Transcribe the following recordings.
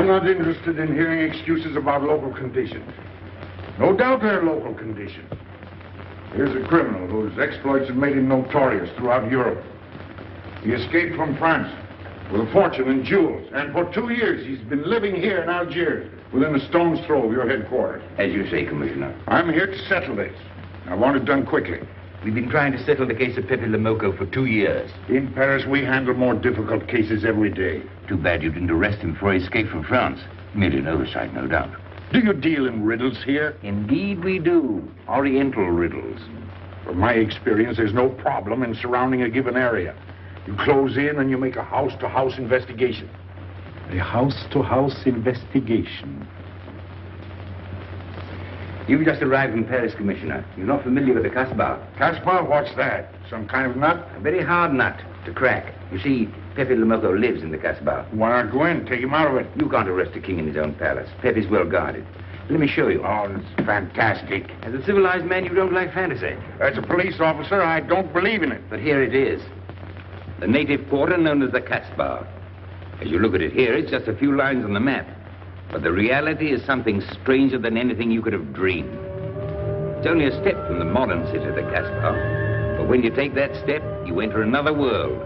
I'm not interested in hearing excuses about local conditions. No doubt they're local conditions. Here's a criminal whose exploits have made him notorious throughout Europe. He escaped from France with a fortune in jewels, and for 2 years he's been living here in Algiers, within a stone's throw of your headquarters. As you say, Commissioner. I'm here to settle this. I want it done quickly. We've been trying to settle the case of Pepe Lemoko for 2 years. In Paris, we handle more difficult cases every day. Too bad you didn't arrest him before he escaped from France. Merely an oversight, no doubt. Do you deal in riddles here? Indeed we do. Oriental riddles. From my experience, there's no problem in surrounding a given area. You close in and you make a house-to-house investigation. A house-to-house investigation. You've just arrived from Paris, Commissioner. You're not familiar with the Casbah. Casbah? What's that? Some kind of nut? A very hard nut to crack. You see, Pepe Lemoko lives in the Casbah. Why not go in? Take him out of it. You can't arrest a king in his own palace. Pepe's well guarded. Let me show you. Oh, it's fantastic. As a civilized man, you don't like fantasy. As a police officer, I don't believe in it. But here it is. The native quarter known as the Casbah. As you look at it here, it's just a few lines on the map. But the reality is something stranger than anything you could have dreamed. It's only a step from the modern city of the Casbah. But when you take that step, you enter another world.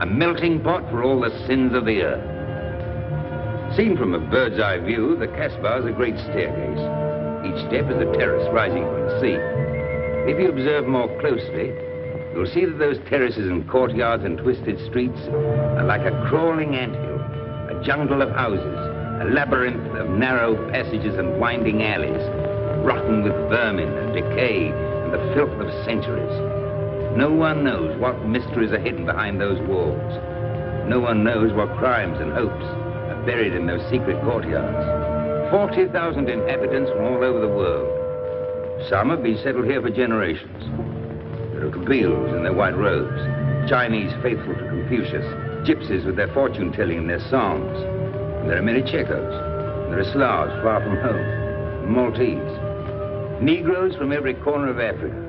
A melting pot for all the sins of the earth. Seen from a bird's eye view, the Casbah is a great staircase. Each step is a terrace rising from the sea. If you observe more closely, you'll see that those terraces and courtyards and twisted streets are like a crawling anthill, a jungle of houses, a labyrinth of narrow passages and winding alleys, rotten with vermin and decay and the filth of centuries. No one knows what mysteries are hidden behind those walls. No one knows what crimes and hopes are buried in those secret courtyards. 40,000 inhabitants from all over the world. Some have been settled here for generations. There are Kabyles in their white robes, Chinese faithful to Confucius, gypsies with their fortune-telling and their songs. And there are many Checos. There are Slavs far from home, Maltese, Negroes from every corner of Africa,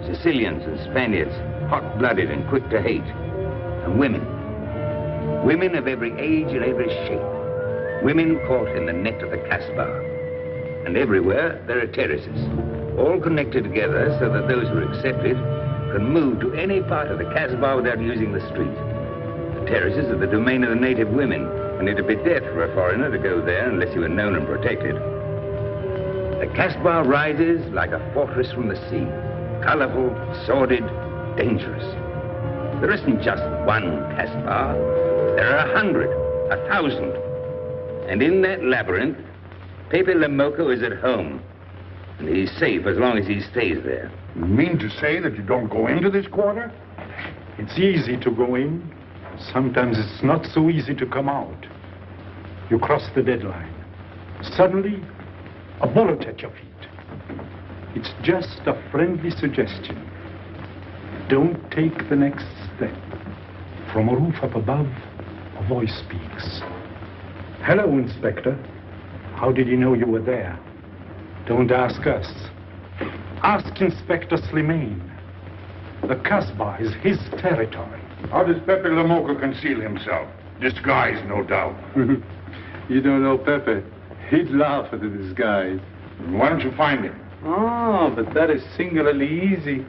Sicilians and Spaniards, hot-blooded and quick to hate, and women. Women of every age and every shape. Women caught in the net of the Casbah. And everywhere there are terraces, all connected together so that those who are accepted can move to any part of the Casbah without using the street. The terraces are the domain of the native women, and it'd be death for a foreigner to go there unless he were known and protected. The Casbah rises like a fortress from the sea, colorful, sordid, dangerous. There isn't just one Casbah. There are 100, 1,000. And in that labyrinth, Pepe Lemoko is at home. And he's safe as long as he stays there. You mean to say that you don't go into this quarter? It's easy to go in. Sometimes it's not so easy to come out. You cross the deadline. Suddenly, a bullet at your feet. It's just a friendly suggestion. Don't take the next step. From a roof up above, a voice speaks. Hello, Inspector. How did you know you were there? Don't ask us. Ask Inspector Slimane. The Casbah is his territory. How does Pepe Lamoka conceal himself? Disguise, no doubt. You don't know Pepe. He'd laugh at the disguise. Why don't you find him? Oh, but that is singularly easy.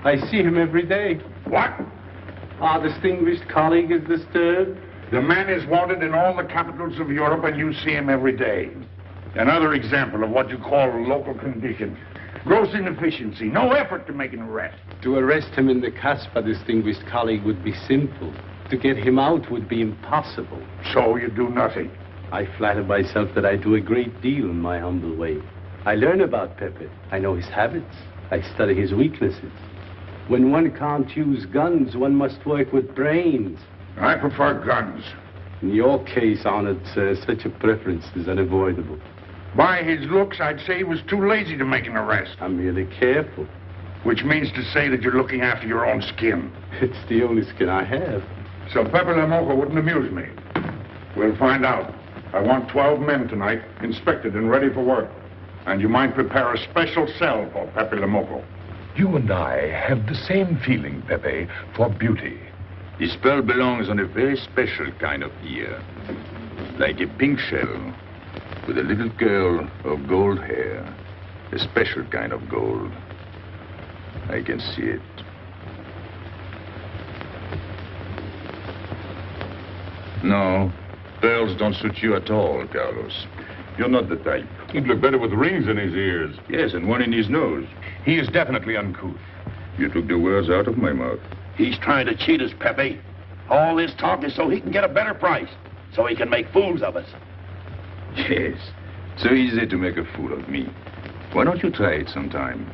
I see him every day. What? Our distinguished colleague is disturbed. The man is wanted in all the capitals of Europe, and you see him every day. Another example of what you call local condition. Gross inefficiency, no effort to make an arrest. To arrest him in the Casbah, distinguished colleague, would be simple. To get him out would be impossible. So you do nothing. I flatter myself that I do a great deal in my humble way. I learn about Pepe. I know his habits. I study his weaknesses. When one can't use guns, one must work with brains. I prefer guns. In your case, honored sir, such a preference is unavoidable. By his looks, I'd say he was too lazy to make an arrest. I'm merely careful. Which means to say that you're looking after your own skin. It's the only skin I have. So Pepe Lamoka wouldn't amuse me. We'll find out. I want 12 men tonight, inspected and ready for work. And you might prepare a special cell for Pepe Lamoka. You and I have the same feeling, Pepe, for beauty. This pearl belongs on a very special kind of ear. Like a pink shell, with a little curl of gold hair. A special kind of gold. I can see it. No, pearls don't suit you at all, Carlos. You're not the type. He'd look better with rings in his ears. Yes, and one in his nose. He is definitely uncouth. You took the words out of my mouth. He's trying to cheat us, Pepe. All this talk is so he can get a better price, so he can make fools of us. Yes, so easy to make a fool of me. Why don't you try it sometime?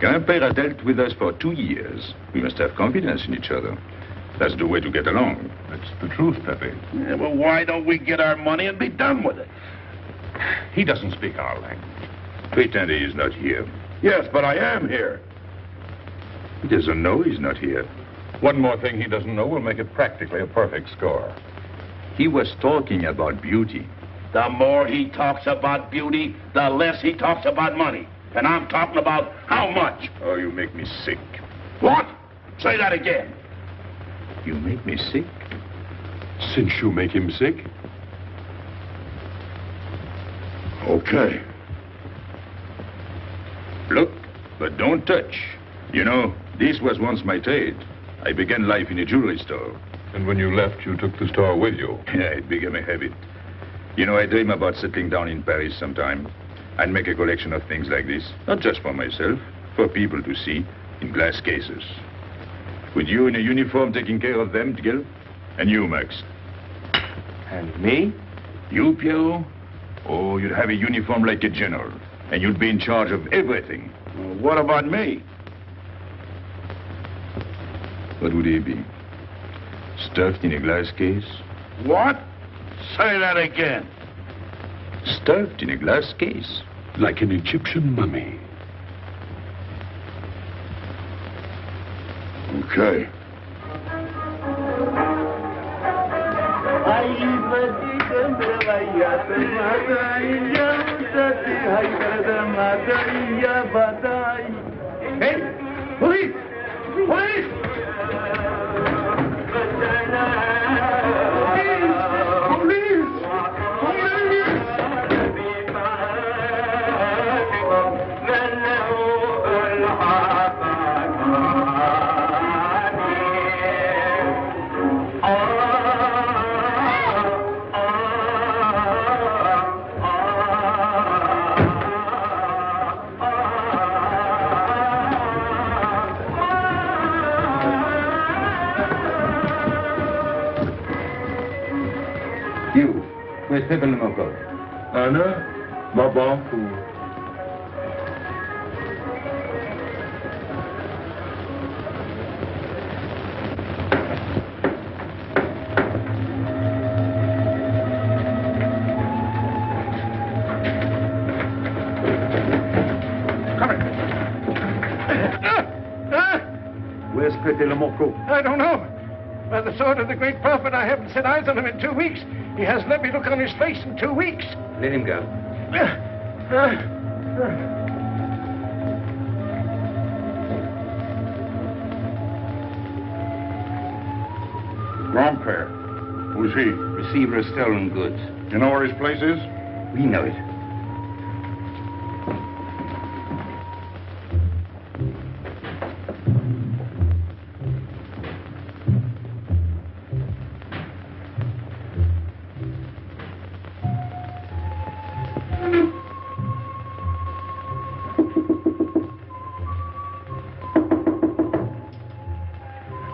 Grandpère has dealt with us for 2 years. We must have confidence in each other. That's the way to get along. That's the truth, Pepe. Yeah, well, why don't we get our money and be done with it? He doesn't speak our language. Pretend he is not here. Yes, but I am here. He doesn't know he's not here. One more thing he doesn't know will make it practically a perfect score. He was talking about beauty. The more he talks about beauty, the less he talks about money. And I'm talking about how much. Oh, you make me sick. What? Say that again. You make me sick? Since you make him sick? Okay. Look, but don't touch. You know, this was once my trade. I began life in a jewelry store. And when you left, you took the store with you. Yeah, it became a habit. You know, I dream about settling down in Paris sometime. I'd make a collection of things like this. Not just for myself, for people to see, in glass cases. With you in a uniform taking care of them, Gil? And you, Max? And me? You, Pierrot? Oh, you'd have a uniform like a general. And you'd be in charge of everything. Well, what about me? What would he be? Stuffed in a glass case? What? Say that again. Stuffed in a glass case? Like an Egyptian mummy. Okay. Hey! Police! Police! You, where's Pepe Lamoka? Anna, Babanku. Where's Pepe Le Morco? I don't know. By the sword of the great prophet, I haven't set eyes on him in 2 weeks. He hasn't let me look on his face in 2 weeks. Let him go. Grandpère. Who's he? Receiver of stolen goods. You know where his place is? We know it.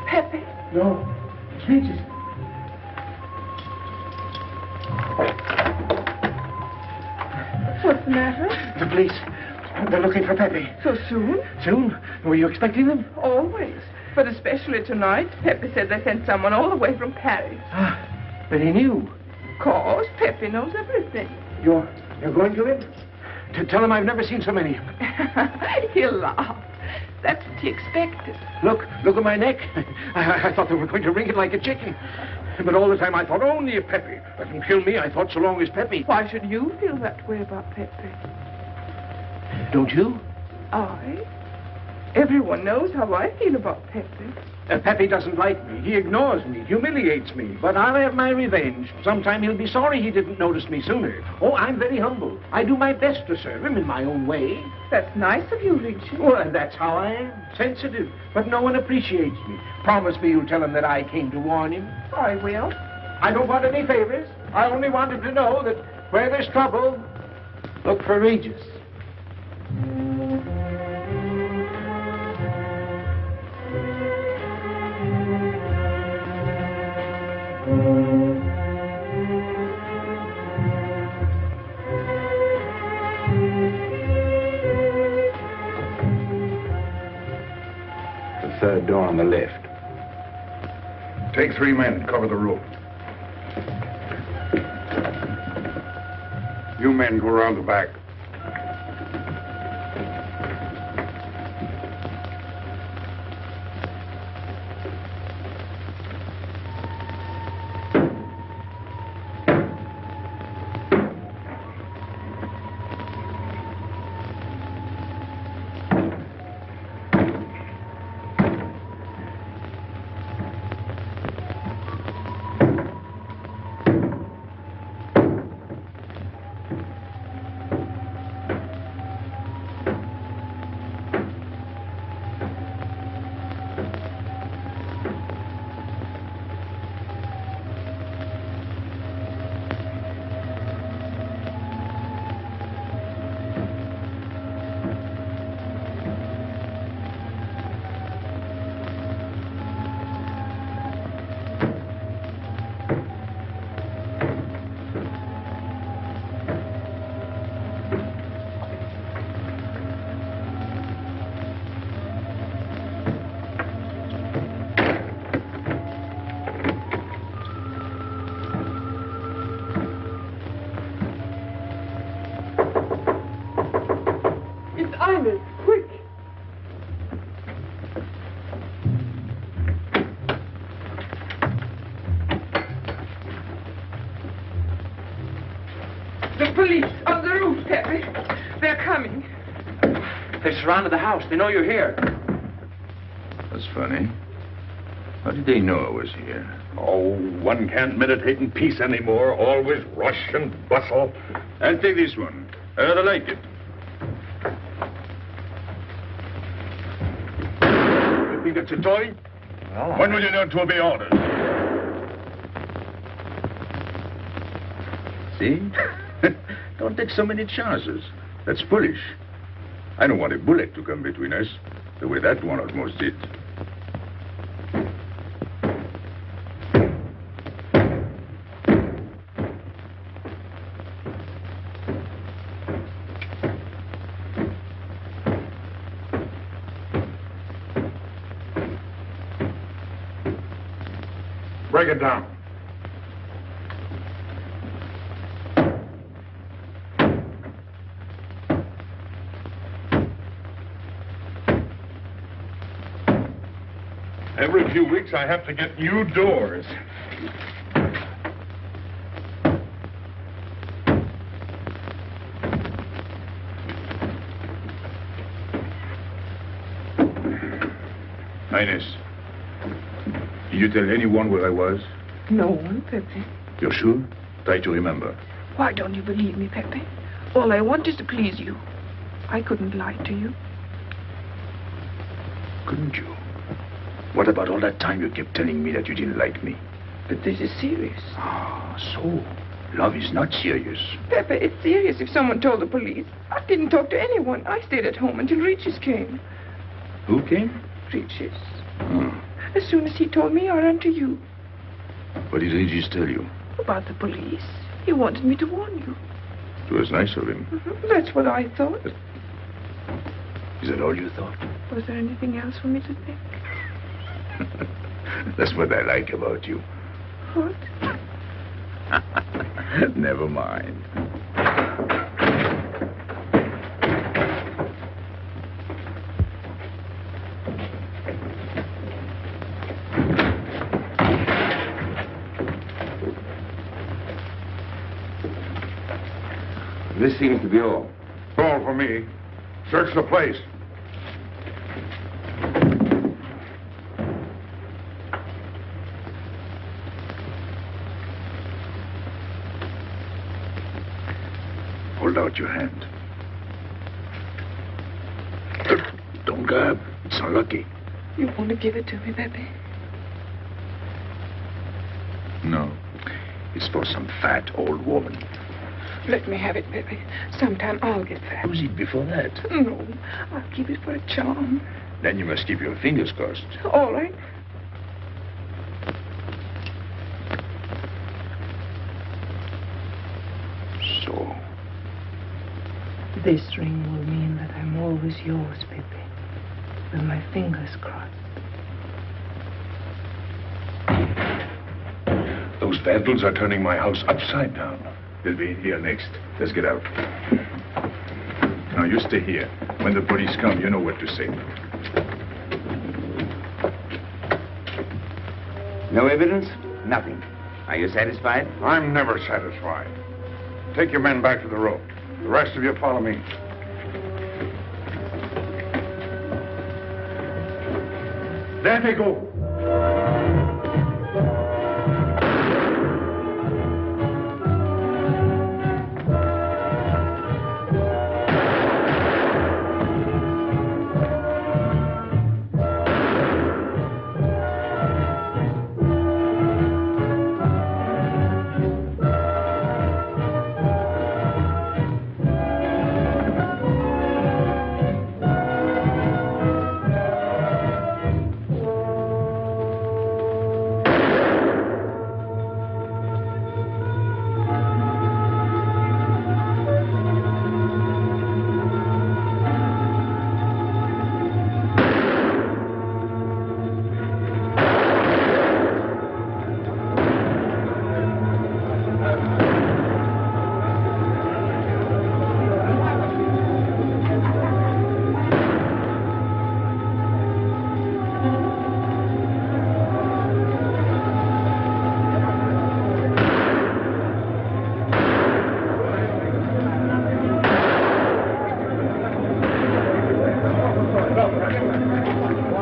Pepe. No. Jesus. What's the matter? The police. They're looking for Pepe. So soon? Soon? Were you expecting them? Always. But especially tonight. Pepe said they sent someone all the way from Paris. Then he knew. Of course, Pepe knows everything. You're going to him? To tell him I've never seen so many. He'll laugh. That's what he expected. Look at my neck. I thought they were going to wring it like a chicken. But all the time I thought only of Pepe. Doesn't kill me. I thought so long as Pepe. Why should you feel that way about Pepe? Don't you? I? Everyone knows how I feel about Pepe. Pepe doesn't like me. He ignores me, humiliates me. But I'll have my revenge. Sometime he'll be sorry he didn't notice me sooner. Oh, I'm very humble. I do my best to serve him in my own way. That's nice of you, Richard. Well, that's how I am. Sensitive. But no one appreciates me. Promise me you'll tell him that I came to warn him. I will. I don't want any favors. I only want him to know that where there's trouble, look for Regis. The third door on the left. Take 3 men and cover the room. You men go around the back. Quick! The police on the roof, Pepe. They're coming. They surrounded the house. They know you're here. That's funny. How did they know I was here? Oh, one can't meditate in peace anymore. Always rush and bustle. I'll take this one. I rather like it. You think it's a toy? When will you learn to obey orders? See? Don't take so many chances. That's foolish. I don't want a bullet to come between us, the way that one almost did. Break it down. Every few weeks I have to get new doors. Ines, did you tell anyone where I was? No one, Pepe. You're sure? Try to remember. Why don't you believe me, Pepe? All I want is to please you. I couldn't lie to you. Couldn't you? What about all that time you kept telling me that you didn't like me? But this is serious. Ah, so love is not serious. Pepe, it's serious if someone told the police. I didn't talk to anyone. I stayed at home until Regis came. Who came? Regis. Hmm. As soon as he told me, I ran to you. What did Regis tell you? About the police. He wanted me to warn you. It was nice of him. That's what I thought. Is that all you thought? Was there anything else for me to think? That's what I like about you. What? Never mind. This seems to be all. All for me. Search the place. Hold out your hand. Don't grab. It's unlucky. You want to give it to me, Pepe? No. It's for some fat old woman. Let me have it, Pepe. Sometime I'll get fat. Use it before that. No, I'll keep it for a charm. Then you must keep your fingers crossed. All right. So. This ring will mean that I'm always yours, Pepe. With my fingers crossed. Those vandals are turning my house upside down. They'll be in here next. Let's get out. Now, you stay here. When the police come, you know what to say. No evidence? Nothing. Are you satisfied? I'm never satisfied. Take your men back to the road. The rest of you follow me. There they go.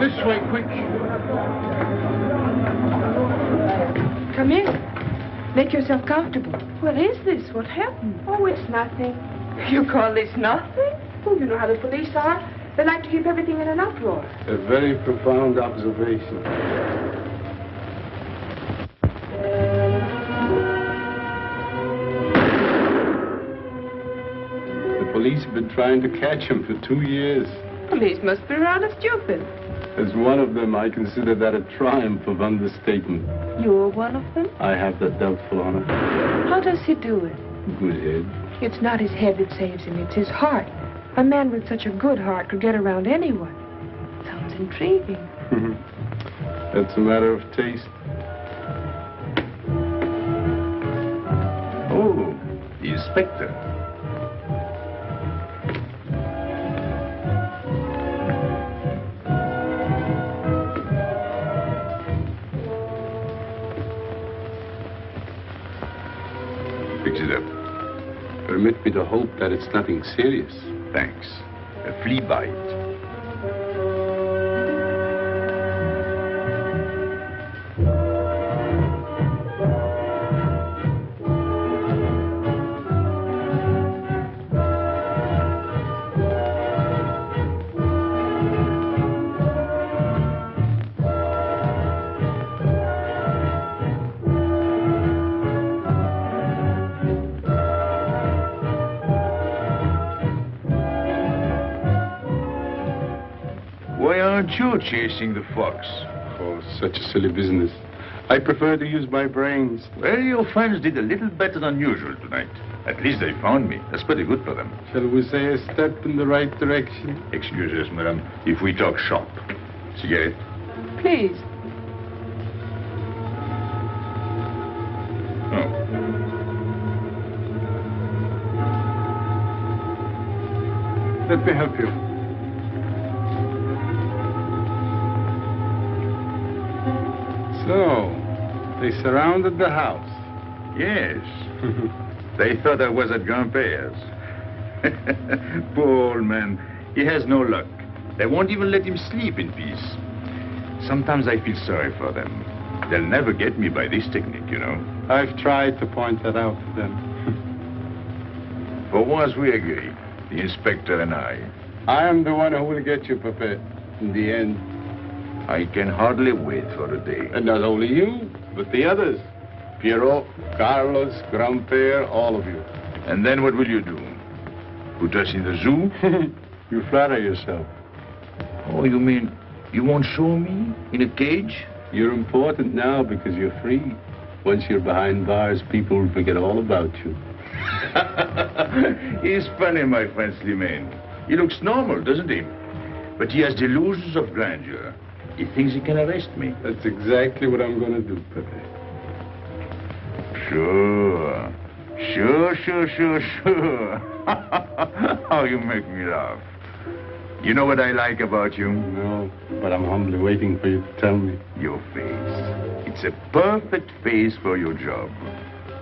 This way, quick. Come in. Make yourself comfortable. What is this? What happened? Oh, it's nothing. You call this nothing? Oh, you know how the police are. They like to keep everything in an uproar. A very profound observation. The police have been trying to catch him for 2 years. Police must be rather stupid. As one of them, I consider that a triumph of understatement. You're one of them? I have that doubtful honor. How does he do it? Good head. It's not his head that saves him, it's his heart. A man with such a good heart could get around anyone. Sounds intriguing. That's a matter of taste. Oh, the inspector. What's it up? Permit me to hope that it's nothing serious. Thanks. A flea bite. Why aren't you chasing the fox? Oh, such a silly business. I prefer to use my brains. Well, your friends did a little better than usual tonight. At least they found me. That's pretty good for them. Shall we say a step in the right direction? Excuse us, madam, if we talk shop. Cigarette? Please. Oh. Let me help you. So, they surrounded the house. Yes. They thought I was at Grandpère's. Poor old man. He has no luck. They won't even let him sleep in peace. Sometimes I feel sorry for them. They'll never get me by this technique, you know. I've tried to point that out to them. For once we agree, the inspector and I. I am the one who will get you, Pepe, in the end. I can hardly wait for the day. And not only you, but the others. Pierrot, Carlos, Grandpère, all of you. And then what will you do? Put us in the zoo? You flatter yourself. Oh, you mean you won't show me in a cage? You're important now because you're free. Once you're behind bars, people will forget all about you. He's funny, my friend Slimane. He looks normal, doesn't he? But he has delusions of grandeur. He thinks he can arrest me. That's exactly what I'm going to do, Pepe. Sure. Sure. How you make me laugh. You know what I like about you? No, but I'm humbly waiting for you to tell me. Your face. It's a perfect face for your job.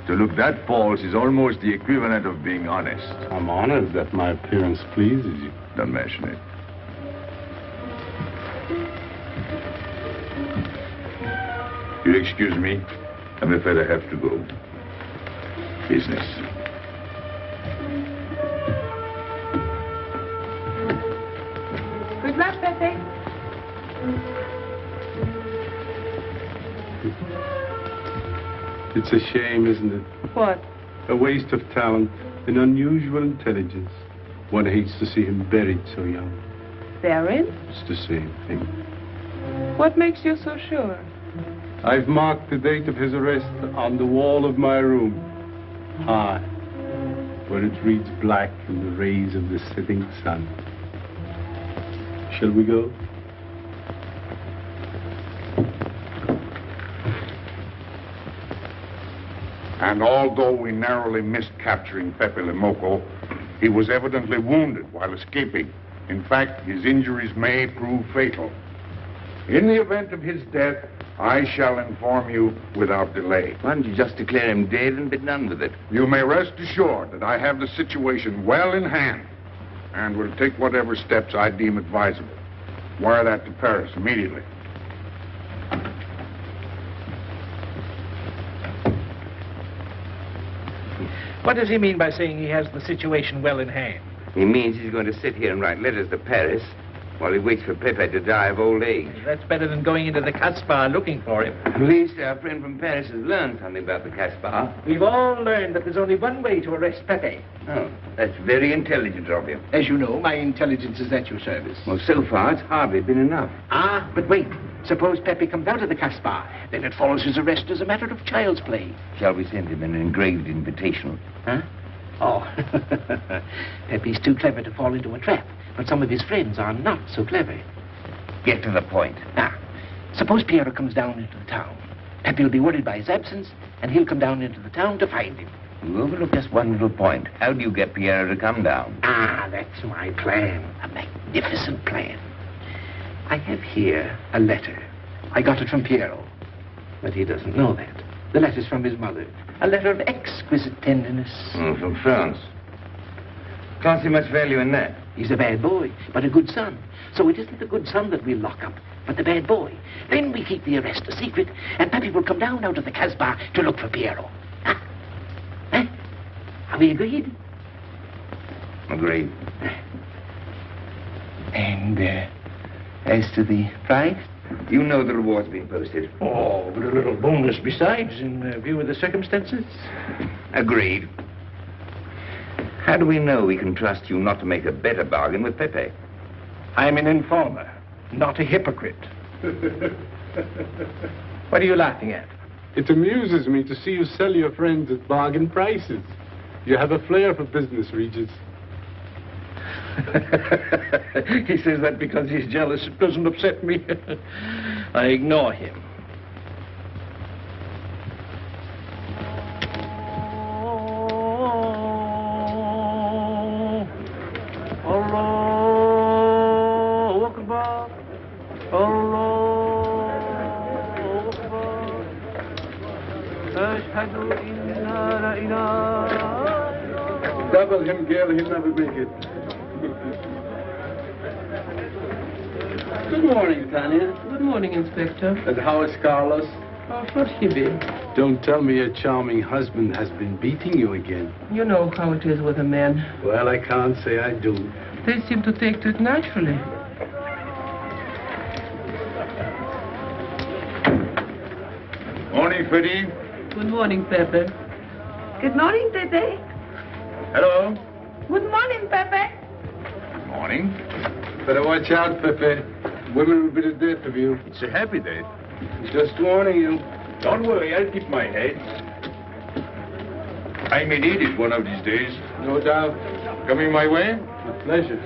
To look that false is almost the equivalent of being honest. I'm honored that my appearance pleases you. Don't mention it. You'll excuse me. I'm afraid I have to go. Business. Good luck, Pepe. It's a shame, isn't it? What? A waste of talent, an unusual intelligence. One hates to see him buried so young. Buried? It's the same thing. What makes you so sure? I've marked the date of his arrest on the wall of my room. High, where it reads black in the rays of the setting sun. Shall we go? And although we narrowly missed capturing Pepe Le Moco, he was evidently wounded while escaping. In fact, his injuries may prove fatal. In the event of his death, I shall inform you without delay. Why don't you just declare him dead and be done with it? You may rest assured that I have the situation well in hand and will take whatever steps I deem advisable. Wire that to Paris immediately. What does he mean by saying he has the situation well in hand? He means he's going to sit here and write letters to Paris while he waits for Pepe to die of old age. That's better than going into the Casbah looking for him. At least our friend from Paris has learned something about the Casbah. We've all learned that there's only one way to arrest Pepe. Oh, that's very intelligent of you. As you know, my intelligence is at your service. Well, so far, it's hardly been enough. Ah, but wait. Suppose Pepe comes out of the Casbah. Then it follows his arrest as a matter of child's play. Shall we send him an engraved invitation? Huh? Oh, Pepe's too clever to fall into a trap. But some of his friends are not so clever. Get to the point. Now, suppose Piero comes down into the town. Pepe will be worried by his absence, and he'll come down into the town to find him. You overlook just one little point. How do you get Piero to come down? Ah, that's my plan. A magnificent plan. I have here a letter. I got it from Piero, but he doesn't know that. The letter's from his mother. A letter of exquisite tenderness. From France. Can't see much value in that. He's a bad boy, but a good son. So it isn't the good son that we'll lock up, but the bad boy. Then we keep the arrest a secret, and Pappy will come down out of the Casbah to look for Piero. Huh? Huh? Are we agreed? Agreed. And, as to the prize? You know the reward's been posted. Oh, but a little bonus besides, in view of the circumstances. Agreed. How do we know we can trust you not to make a better bargain with Pepe? I'm an informer, not a hypocrite. What are you laughing at? It amuses me to see you sell your friends at bargain prices. You have a flair for business, Regis. He says that because he's jealous. It doesn't upset me. I ignore him. Double him, girl, he'll never make it. Good morning, Tanya. Good morning, Inspector. And how is Carlos? Oh, should he be? Don't tell me your charming husband has been beating you again. You know how it is with a man. Well, I can't say I do. They seem to take to it naturally. Morning, Freddie. Good morning, Pepe. Good morning, Pepe. Hello. Good morning, Pepe. Morning. Better watch out, Pepe. Women will be the death of you. It's a happy day. Just warning you. Don't worry, I'll keep my head. I may need it one of these days. No doubt. Coming my way? With pleasure.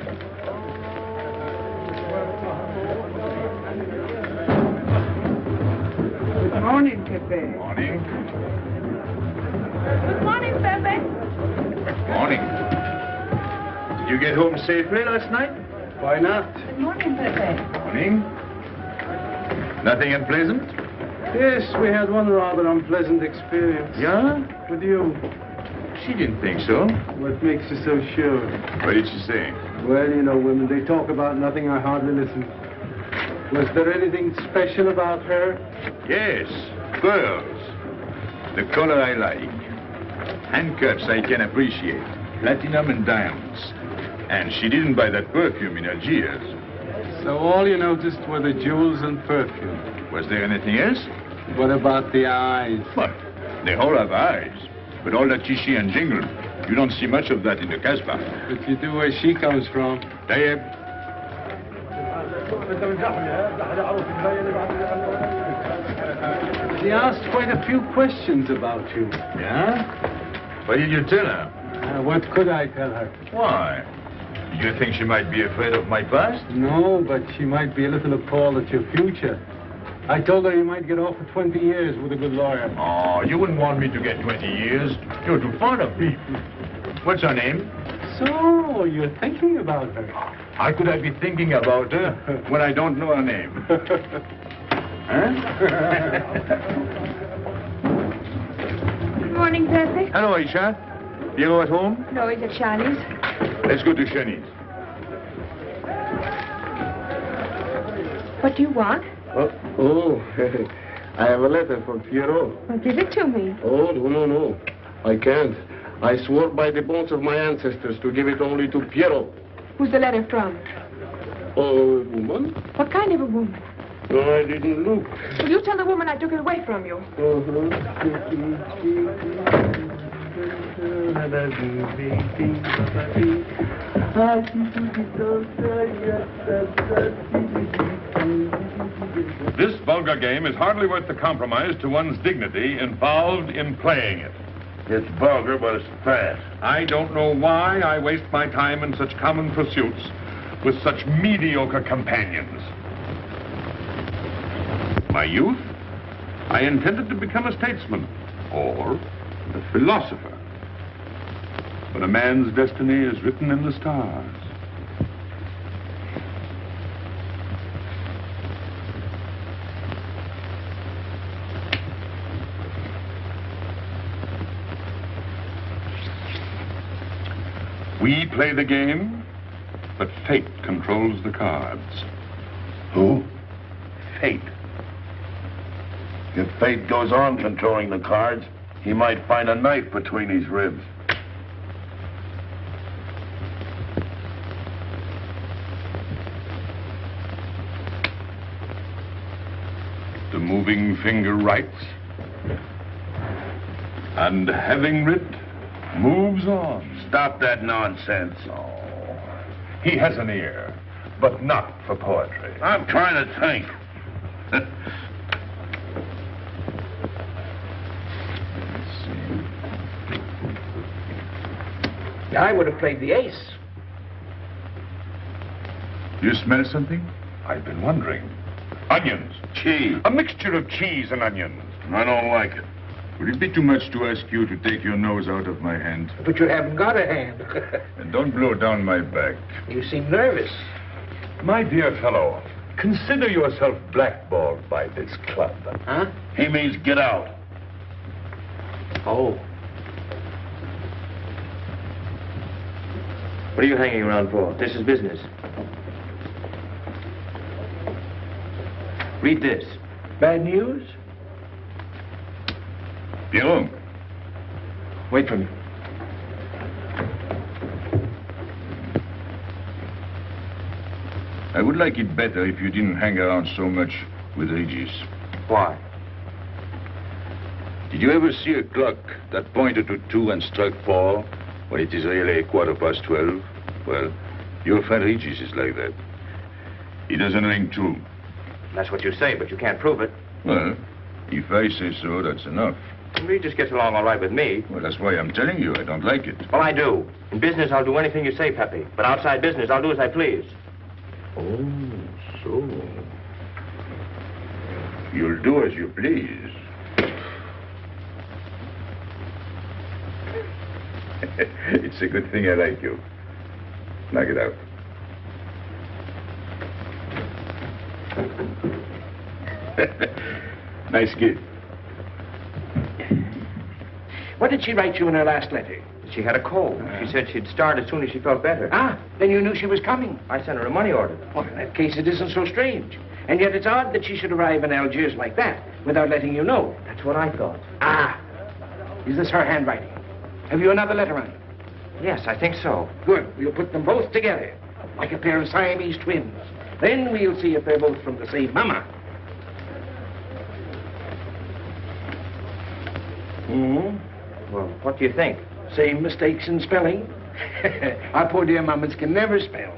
Good morning, Pepe. Morning. Good morning, Pepe. Morning. Did you get home safely last night? Why not? Good morning, Pepe. Morning. Nothing unpleasant? Yes, we had one rather unpleasant experience. Yeah? With you. She didn't think so. What makes you so sure? What did she say? Well, you know, women, they talk about nothing. I hardly listen. Was there anything special about her? Yes, pearls. The color I like. Handcuffs I can appreciate. Platinum and diamonds. And she didn't buy that perfume in Algiers. So all you noticed were the jewels and perfume. Was there anything else? What about the eyes? What? They all have eyes. But all that chichi and jingle, you don't see much of that in the Casbah. But you do where she comes from. Tayyib. She asked quite a few questions about you. Yeah? What did you tell her? What could I tell her? Why? Did you think she might be afraid of my past? No, but she might be a little appalled at your future. I told her you might get off for 20 years with a good lawyer. Oh, you wouldn't want me to get 20 years. You're too fond of me. What's her name? So, you're thinking about her. How could I be thinking about her when I don't know her name? Huh? Good morning, Pepe. Hello, Aisha. Piero at home? No, he's at Charlie's. Let's go to Shani's. What do you want? I have a letter for Piero. Well, give it to me. Oh, no. I can't. I swore by the bones of my ancestors to give it only to Piero. Who's the letter from? Oh, woman? What kind of a woman? No, I didn't look. Will you tell the woman I took it away from you? This vulgar game is hardly worth the compromise to one's dignity involved in playing it. It's vulgar, but it's fast. I don't know why I waste my time in such common pursuits with such mediocre companions. My youth, I intended to become a statesman or a philosopher. But a man's destiny is written in the stars. We play the game, but fate controls the cards. Who? Fate. If fate goes on controlling the cards, he might find a knife between his ribs. The moving finger writes, and having writ, moves on. Stop that nonsense. Oh, he has an ear, but not for poetry. I'm trying to think. I would have played the ace. You smell something? I've been wondering. Onions. Cheese. A mixture of cheese and onions. I don't like it. Would it be too much to ask you to take your nose out of my hand? But you haven't got a hand. And don't blow down my back. You seem nervous. My dear fellow, consider yourself blackballed by this club. Huh? He means get out. Oh. What are you hanging around for? This is business. Read this. Bad news? Pierrot. Wait for me. I would like it better if you didn't hang around so much with Regis. Why? Did you ever see a clock that pointed to 2 and struck 4 when it is really 12:15? Well, your friend Regis is like that. He doesn't ring 2. That's what you say, but you can't prove it. Well, if I say so, that's enough. Regis gets along all right with me. Well, that's why I'm telling you I don't like it. Well, I do. In business, I'll do anything you say, Pepe. But outside business, I'll do as I please. Oh, so. You'll do as you please. It's a good thing I like you. Knock it out. Nice kid. What did she write you in her last letter? She had a cold. She said she'd start as soon as she felt better. Ah, then you knew she was coming. I sent her a money order. Well, in that case, it isn't so strange. And yet it's odd that she should arrive in Algiers like that without letting you know. That's what I thought. Ah, is this her handwriting? Have you another letter on it? Yes, I think so. Good. We'll put them both together, like a pair of Siamese twins. Then we'll see if they're both from the same mama. Well, what do you think? Same mistakes in spelling. Our poor dear mamas can never spell.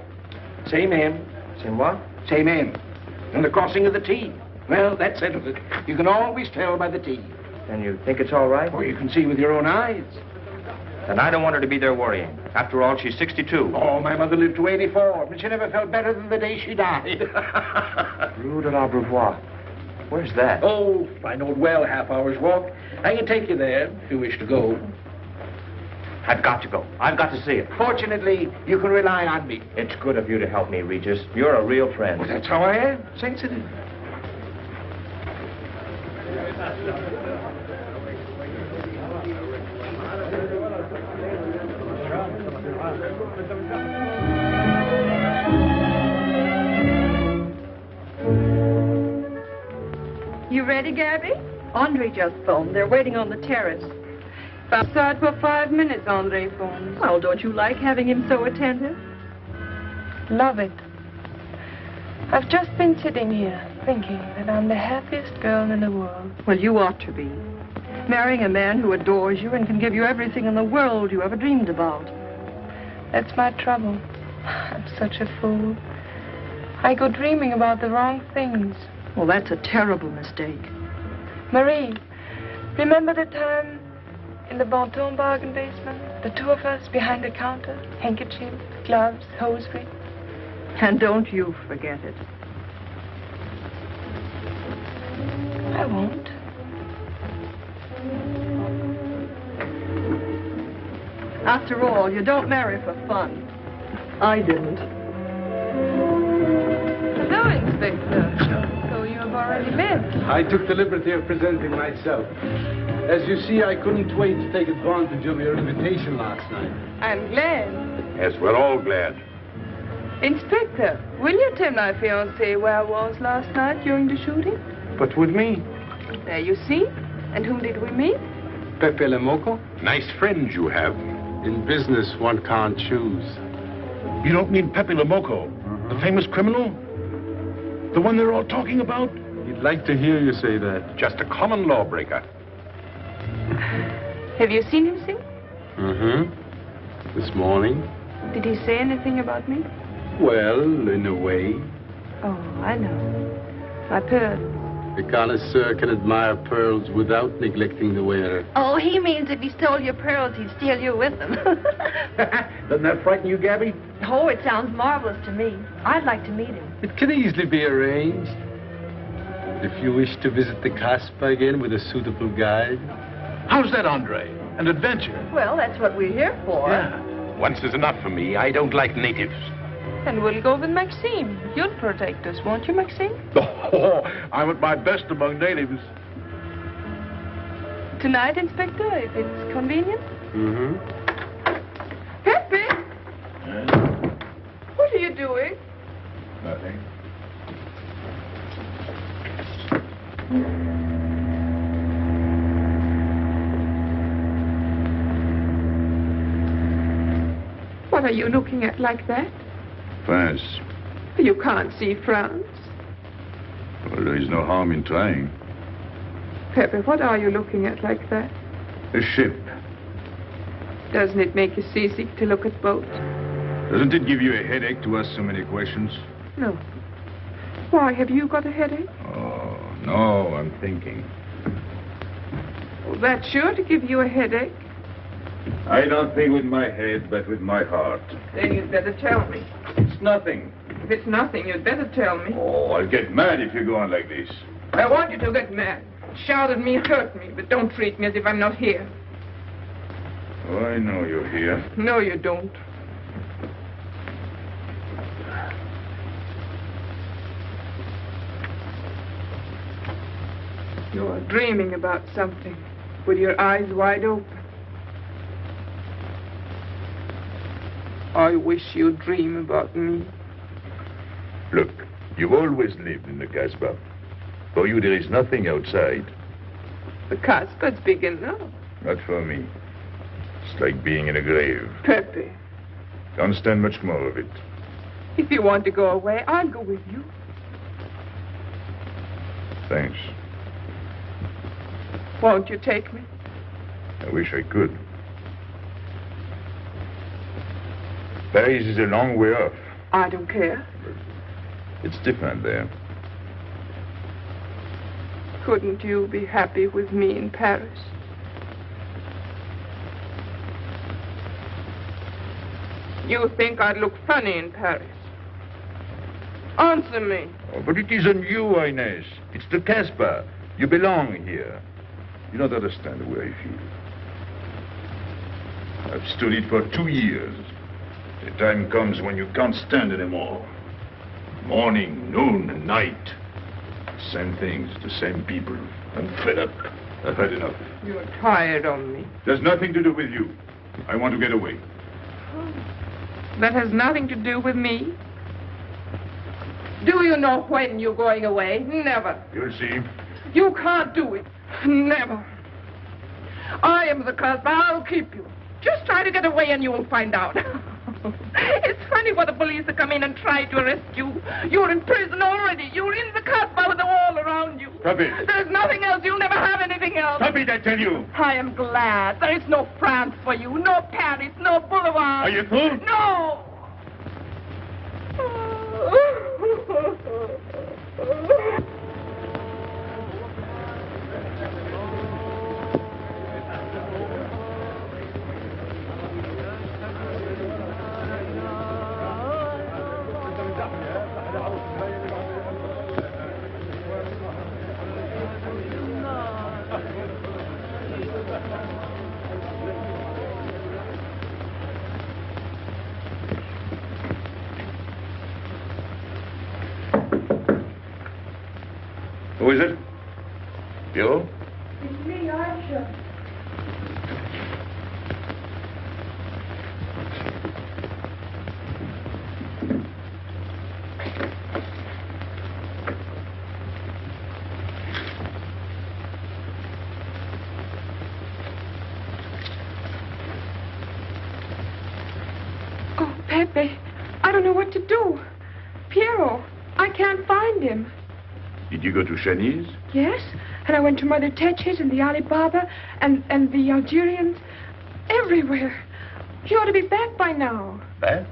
Same M. Same what? Same M. And the crossing of the T. Well, that settles it. You can always tell by the T. And you think it's all right? Or you can see with your own eyes. And I don't want her to be there worrying. After all, she's 62. Oh, my mother lived to 84, but she never felt better than the day she died. Rue de l'Abreuvoir. Where's that? Oh, I know it well, half hour's walk. I can take you there if you wish to go. I've got to go. I've got to see it. Fortunately, you can rely on me. It's good of you to help me, Regis. You're a real friend. Well, that's how I am. Sensitive. You ready, Gabby? Andre just phoned. They're waiting on the terrace. Outside for 5 minutes, Andre phones. Well, don't you like having him so attentive? Love it. I've just been sitting here thinking that I'm the happiest girl in the world. Well, you ought to be. Marrying a man who adores you and can give you everything in the world you ever dreamed about. That's my trouble. I'm such a fool. I go dreaming about the wrong things. Well, that's a terrible mistake. Marie, remember the time in the Bonton bargain basement? The two of us behind the counter, handkerchief, gloves, hosiery. And don't you forget it. I won't. After all, you don't marry for fun. I didn't. Hello, Inspector. So you have already met. I took the liberty of presenting myself. As you see, I couldn't wait to take advantage of your invitation last night. I'm glad. Yes, we're all glad. Inspector, will you tell my fiancé where I was last night during the shooting? But with me, There you see. And whom did we meet? Pepe Le Moco. Nice friends you have. In business, one can't choose. You don't mean Pepe Le Moco, the famous criminal? The one they're all talking about? He'd like to hear you say that. Just a common lawbreaker. Have you seen him sing? Mm-hmm. This morning. Did he say anything about me? Well, in a way. Oh, I know. My pearl. A connoisseur can admire pearls without neglecting the wearer. Oh, he means if he stole your pearls, he'd steal you with them. Doesn't that frighten you, Gabby? Oh, it sounds marvelous to me. I'd like to meet him. It can easily be arranged. If you wish to visit the Casbah again with a suitable guide. How's that, Andre? An adventure? Well, that's what we're here for. Yeah. Once is enough for me. I don't like natives. And we'll go with Maxime. You'll protect us, won't you, Maxime? Oh, I'm at my best among natives. Tonight, Inspector, if it's convenient. Mm-hmm. Pepe! What are you doing? Nothing. What are you looking at like that? France. You can't see France. Well, there is no harm in trying. Pepe, what are you looking at like that? A ship. Doesn't it make you seasick to look at boats? Doesn't it give you a headache to ask so many questions? No. Why, have you got a headache? Oh, no, I'm thinking. Well, that's sure to give you a headache. I don't think with my head, but with my heart. Then you'd better tell me. It's nothing. If it's nothing, you'd better tell me. Oh, I'll get mad if you go on like this. I want you to get mad. Shout at me, hurt me, but don't treat me as if I'm not here. Oh, I know you're here. No, you don't. You're dreaming about something with your eyes wide open. I wish you'd dream about me. Look, you've always lived in the Casbah. For you, there is nothing outside. The Casbah's big enough. Not for me. It's like being in a grave. Pepe, Can't stand much more of it. if you want to go away, I'll go with you. Thanks. Won't you take me? I wish I could. Paris is a long way off. I don't care. It's different there. Couldn't you be happy with me in Paris? You think I'd look funny in Paris? Answer me. Oh, but it isn't you, Inez. It's the Casbah. You belong here. You don't understand the way I feel. I've stood it for 2 years. The time comes when you can't stand anymore. Morning, noon, and night. Same things, the same people. I'm fed up. I've had enough. You're tired of me. There's nothing to do with you. I want to get away. That has nothing to do with me. Do you know when you're going away? Never. You'll see. You can't do it. Never. I am the Casbah. I'll keep you. Just try to get away and you'll find out. It's funny what the police will come in and try to arrest you. You're in prison already. You're in the Casbah with the wall around you. Stop it. There's nothing else. You'll never have anything else. Stop it, I tell you. I am glad. There is no France for you. No Paris. No Boulevard. Are you through? No. Who is it? You? It's me, Aisha. Pepe, I don't know what to do. Piero, I can't find him. Did you go to Chinese? Yes, and I went to Mother Tetch's and the Alibaba and the Algerians. Everywhere. He ought to be back by now. Back?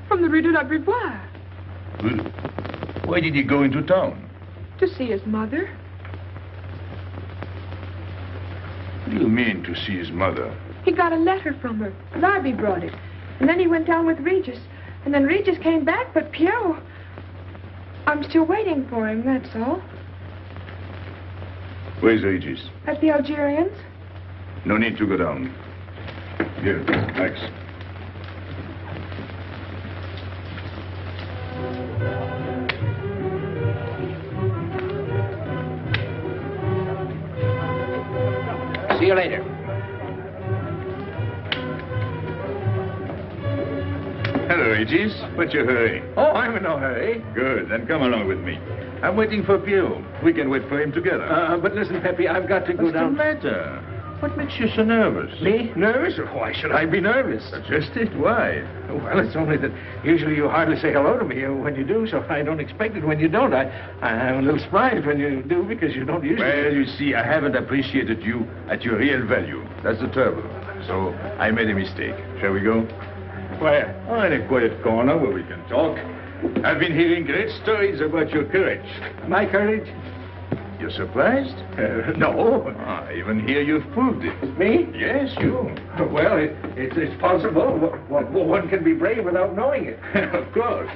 From the Rue de l'Abreuvoir. Why did he go into town? To see his mother. What do you mean, to see his mother? He got a letter from her. Larby brought it. And then he went down with Regis. And then Regis came back, but Piero... I'm still waiting for him, that's all. Where's Regis? At the Algerians. No need to go down. Here, thanks. See you later. Hello, Regis. What's your hurry? Oh, I'm in no hurry. Good, then come along with me. I'm waiting for Piero. We can wait for him together. But listen, Pepe, I've got to go down. What's the matter? What makes you so nervous? Me? Nervous? Why should I be nervous? Just it. Why? Well, it's only that usually you hardly say hello to me when you do, so I don't expect it when you don't. I'm a little surprised when you do because you don't usually... Well, you see, I haven't appreciated you at your real value. That's the trouble. So I made a mistake. Shall we go? Where? Oh, in a quiet corner where we can talk. I've been hearing great stories about your courage. My courage? You're surprised? No. Even here you've proved it. Me? Yes, you. Well, it's possible. One can be brave without knowing it. Of course.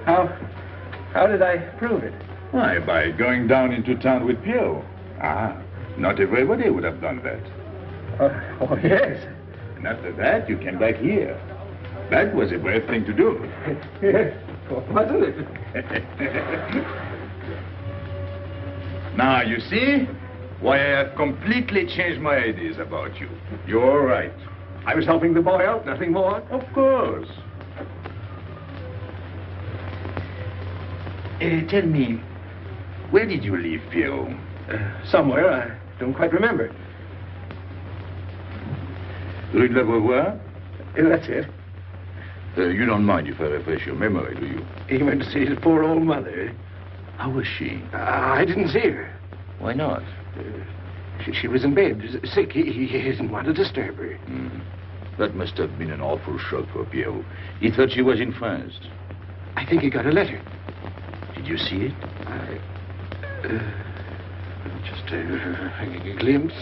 How did I prove it? Why, by going down into town with Piero. Not everybody would have done that. Oh, yes. And after that, you came back here. That was a brave thing to do. Yes, wasn't it? Now, you see why I have completely changed my ideas about you. You're all right. I was helping the boy out, nothing more. Of course. Tell me, where did you leave Piero? Somewhere, I don't quite remember. Rue de l'Abreuvoir? That's it. You don't mind if I refresh your memory, do you? He went to see his poor old mother. How was she? I didn't see her. Why not? She was in bed, sick. He didn't want to disturb her. That must have been an awful shock for Piero. He thought she was in France. I think he got a letter. Did you see it? Just a glimpse.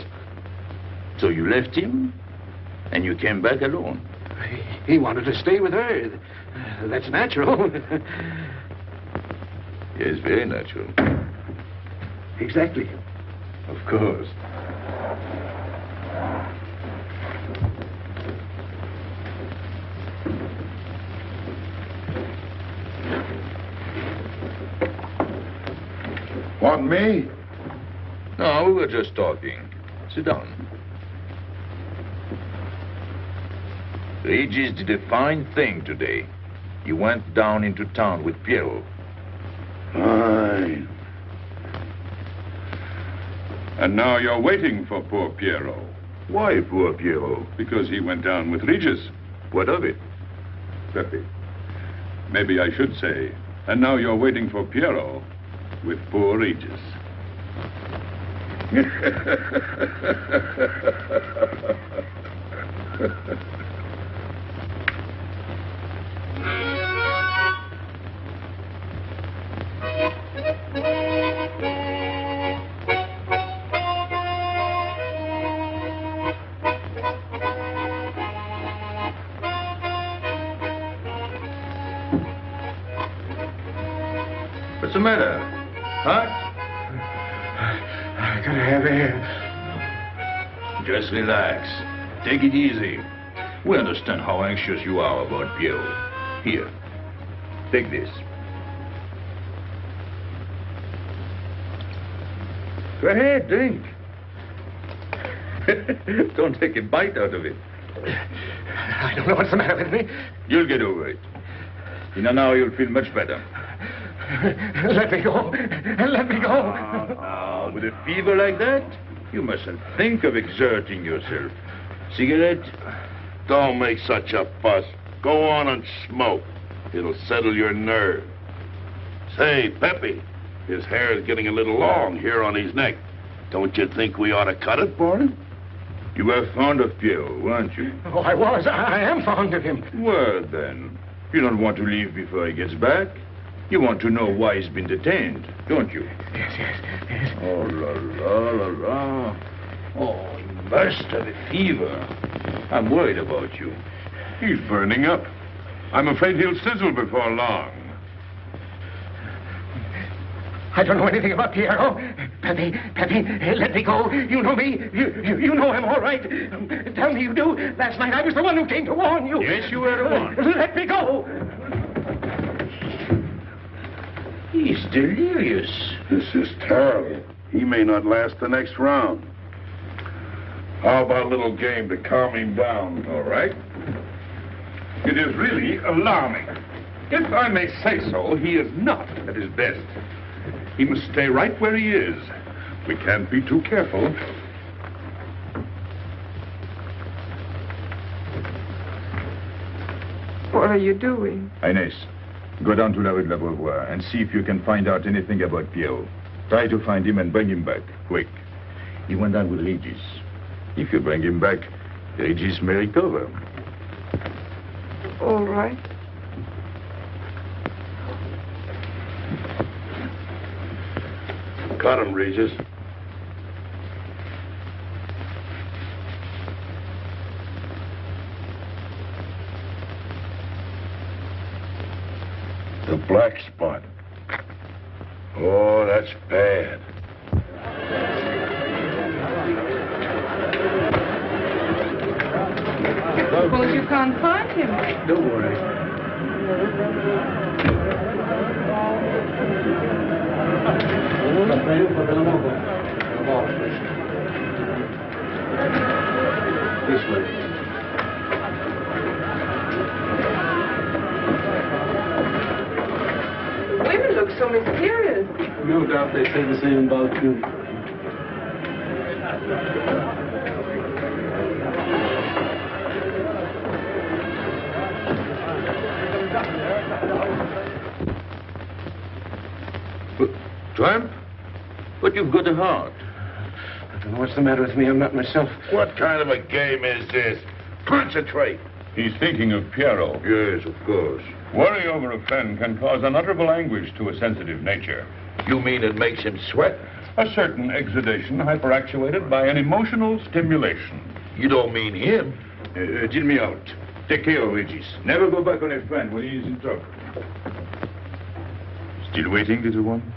So you left him, and you came back alone? He wanted to stay with her. That's natural. Yes, very natural. Exactly. Of course. Want me? No, we were just talking. Sit down. Regis did a fine thing today. He went down into town with Piero. Fine. And now you're waiting for poor Piero. Why poor Piero? Because he went down with Regis. What of it? Pepe. Maybe I should say, and now you're waiting for Piero with poor Regis. What's the matter? Hot? I gotta have air. Just relax. Take it easy. We understand how anxious you are about Piero. Here, take this. Go ahead, drink. Don't take a bite out of it. I don't know what's the matter with me. You'll get over it. In an hour, you'll feel much better. Let me go. Let me go. With a fever like that, you mustn't think of exerting yourself. Cigarette? Don't make such a fuss. Go on and smoke. It'll settle your nerve. Say, Pepe, his hair is getting a little long here on his neck. Don't you think we ought to cut it for him? You were fond of Pierrot, weren't you? Oh, I was. I am fond of him. Well, then, you don't want to leave before he gets back. You want to know why he's been detained, don't you? Yes. Oh, la, la, la, la. Oh, he must have a fever. I'm worried about you. He's burning up. I'm afraid he'll sizzle before long. I don't know anything about Pierrot. Pepe, let me go. You know me. You know him all right. Tell me you do. Last night I was the one who came to warn you. Yes, you were the one. Let me go. He's delirious. This is terrible. He may not last the next round. How about a little game to calm him down? All right. It is really alarming. If I may say so, he is not at his best. He must stay right where he is. We can't be too careful. What are you doing? Inés, go down to La Rue de la Beauvoir and see if you can find out anything about Pierrot. Try to find him and bring him back, quick. He went down with Regis. If you bring him back, Regis may recover. All right. Cut him, Regis. The black spot. Oh, that's bad. Suppose you can't find him. Don't worry. This way. Women look so mysterious. No doubt they say the same about you. Tramp? But you've got a heart. I don't know what's the matter with me. I'm not myself. What kind of a game is this? Concentrate. He's thinking of Pierrot. Yes, of course. Worry over a friend can cause unutterable anguish to a sensitive nature. You mean it makes him sweat? A certain exudation hyperactuated by an emotional stimulation. You don't mean him. Deal me out. Take care of Regis. Never go back on a friend when he is in trouble. Still waiting, little one?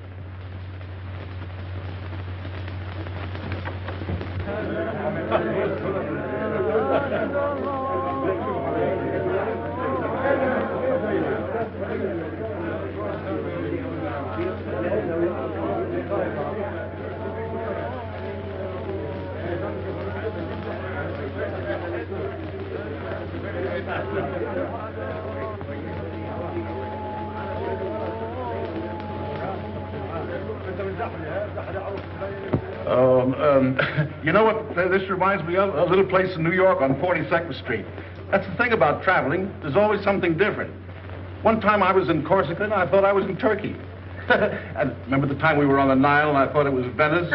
You know what this reminds me of? A little place in New York on 42nd Street. That's the thing about traveling. There's always something different. One time I was in Corsica and I thought I was in Turkey. And remember the time we were on the Nile and I thought it was Venice?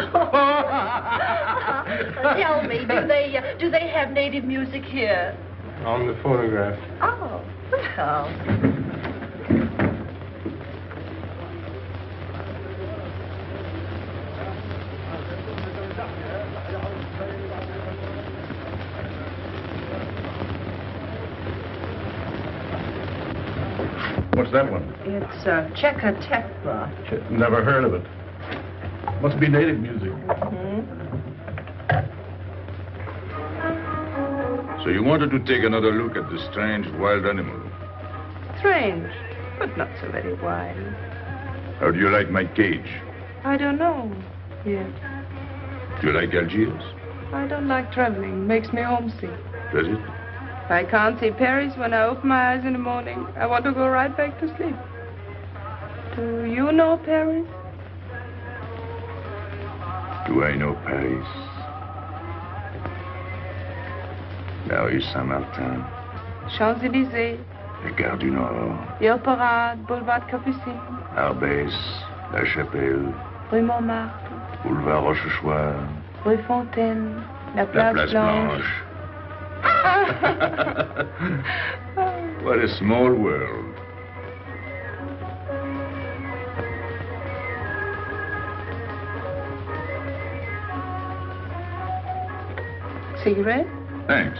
Tell me, do they have native music here? On the photograph. Oh, well. What's that one? It's Checa Tekla. Never heard of it. Must be native music. So you wanted to take another look at the strange wild animal. Strange, but not so very wild. How do you like my cage? I don't know yet. Do you like Algiers? I don't like traveling. Makes me homesick. Does it? I can't see Paris when I open my eyes in the morning. I want to go right back to sleep. Do you know Paris? Do I know Paris? La rue Saint-Martin. Champs-Élysées. Les Gares du Nord, Ville Parade, Boulevard Capucine, Arbès, La Chapelle, rue Montmartre, Boulevard Rochechouart, rue Fontaine, la la place, Place Blanche. Blanche. What a small world. Cigarette? Thanks.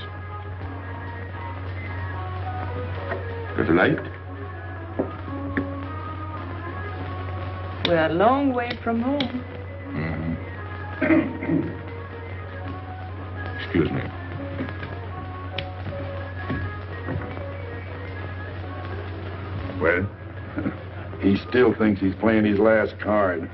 Got a light? We're a long way from home. Excuse me. Well? He still thinks he's playing his last card.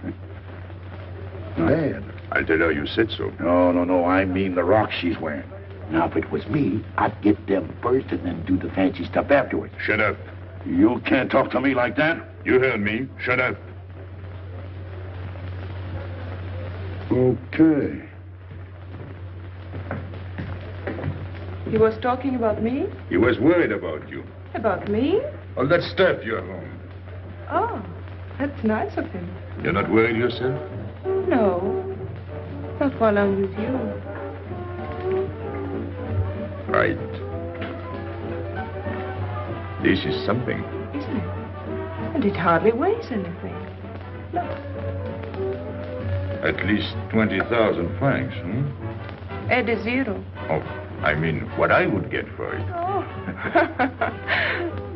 Bad. I'll tell her you said so. No, I mean the rock she's wearing. Now, if it was me, I'd get them first and then do the fancy stuff afterwards. Shut up. You can't talk to me like that. You heard me. Shut up. Okay. He was talking about me? He was worried about you. About me? All that stuff you have home. Oh, that's nice of him. You're not worried yourself? No, not while I'm with you. Right. This is something. Isn't it? And it hardly weighs anything. Look. At least 20,000 francs, hmm? Add a zero. Oh, I mean, what I would get for it. Oh.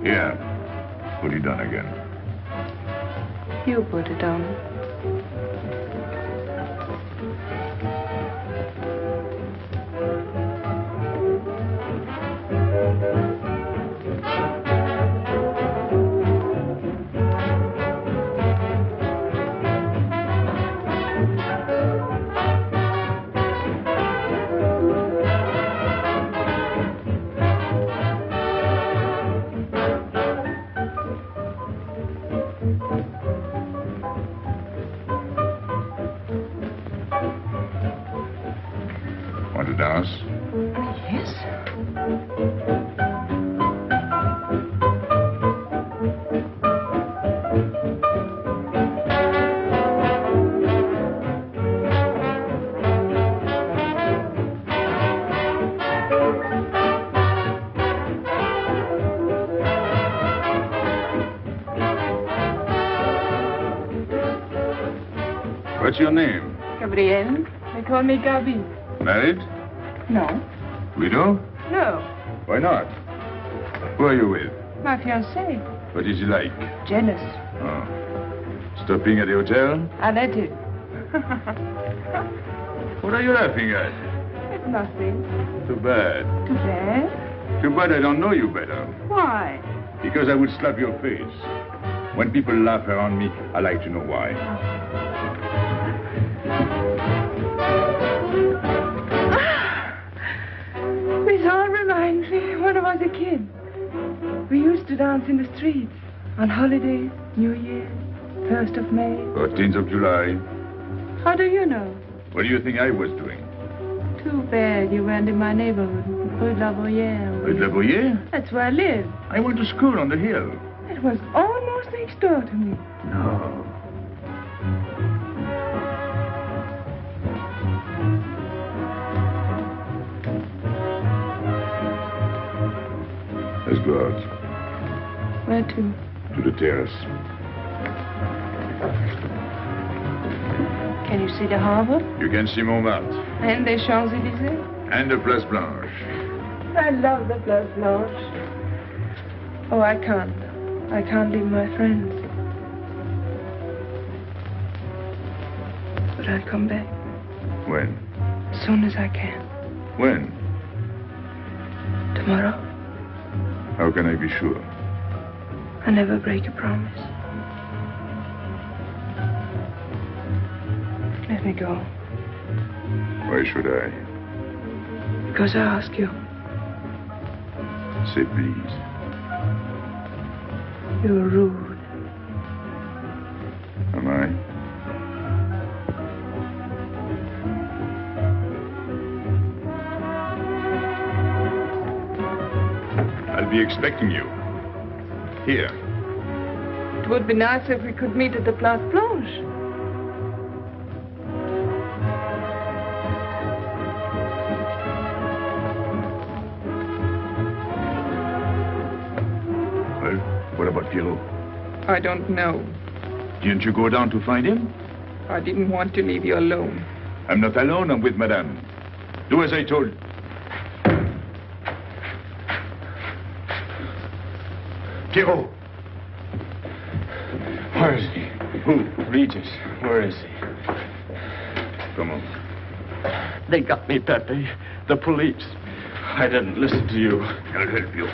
Yeah. Put it on again. You put it on. Want to dance? Yes. What's your name? Gabrielle. They call me Gabi. Married? No. Widow? No. Why not? Who are you with? My fiancé. What is he like? Jealous. Oh. Stopping at the hotel? I let him. What are you laughing at? It's nothing. Too bad. Too bad. Too bad I don't know you better. Why? Because I would slap your face. When people laugh around me, I like to know why. This all reminds me when I was a kid. We used to dance in the streets on holidays, New Year, 1st of May. 14th of July. How do you know? What do you think I was doing? Too bad you weren't in my neighborhood, Rue de la Bruyère. Rue de la Bruyère? That's where I live. I went to school on the hill. It was almost next door to me. No. Let's go out. Where to? To the terrace. Can you see the harbor? You can see Montmartre. And the Champs-Élysées? And the Place Blanche. I love the Place Blanche. Oh, I can't. I can't leave my friends. But I'll come back. When? As soon as I can. When? Tomorrow. How can I be sure? I never break a promise. Let me go. Why should I? Because I ask you. Say please. You're rude. Am I? I'll be expecting you. Here. It would be nice if we could meet at the Place Blanche. Well, what about Pierrot? I don't know. Didn't you go down to find him? I didn't want to leave you alone. I'm not alone, I'm with Madame. Do as I told. Pierrot! Where is he? Who? Regis. Where is he? Come on. They got me, Pepe. The police. I didn't listen to you. I'll help you.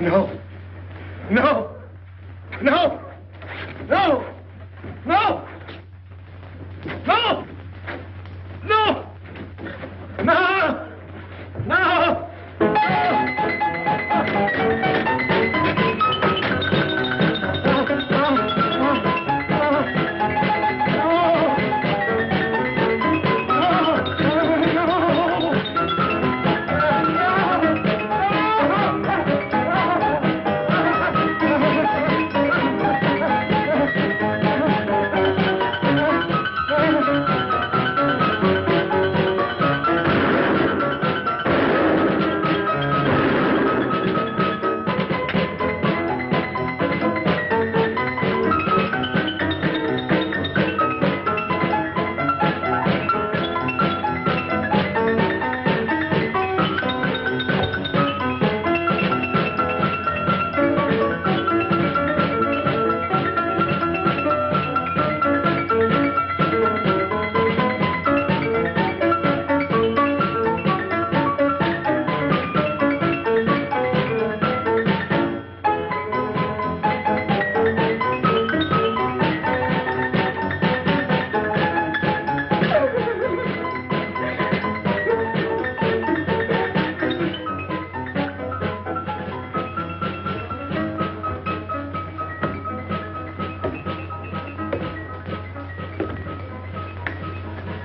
No. No. No. No. No. No. No. No. No.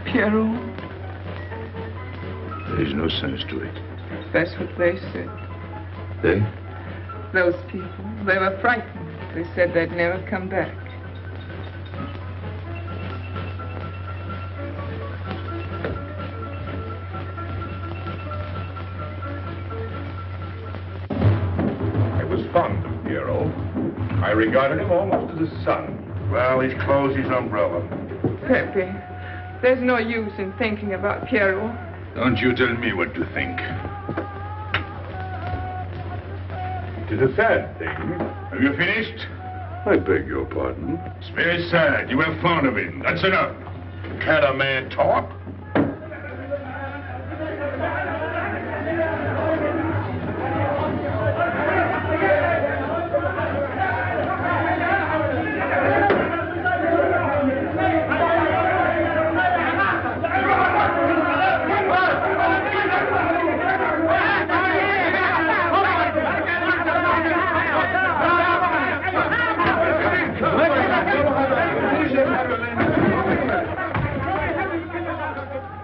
Pierrot, There is no sense to it. that's what they said. They? Those people, they were frightened. They said they'd never come back. I was fond of Pierrot. I regarded him almost as a son. Well, he's closed his umbrella. Pepe, there's no use in thinking about Pierrot. Don't you tell me what to think. It is a sad thing. Have you finished? I beg your pardon. It's very sad. You were fond of him. That's enough. Can't a man talk?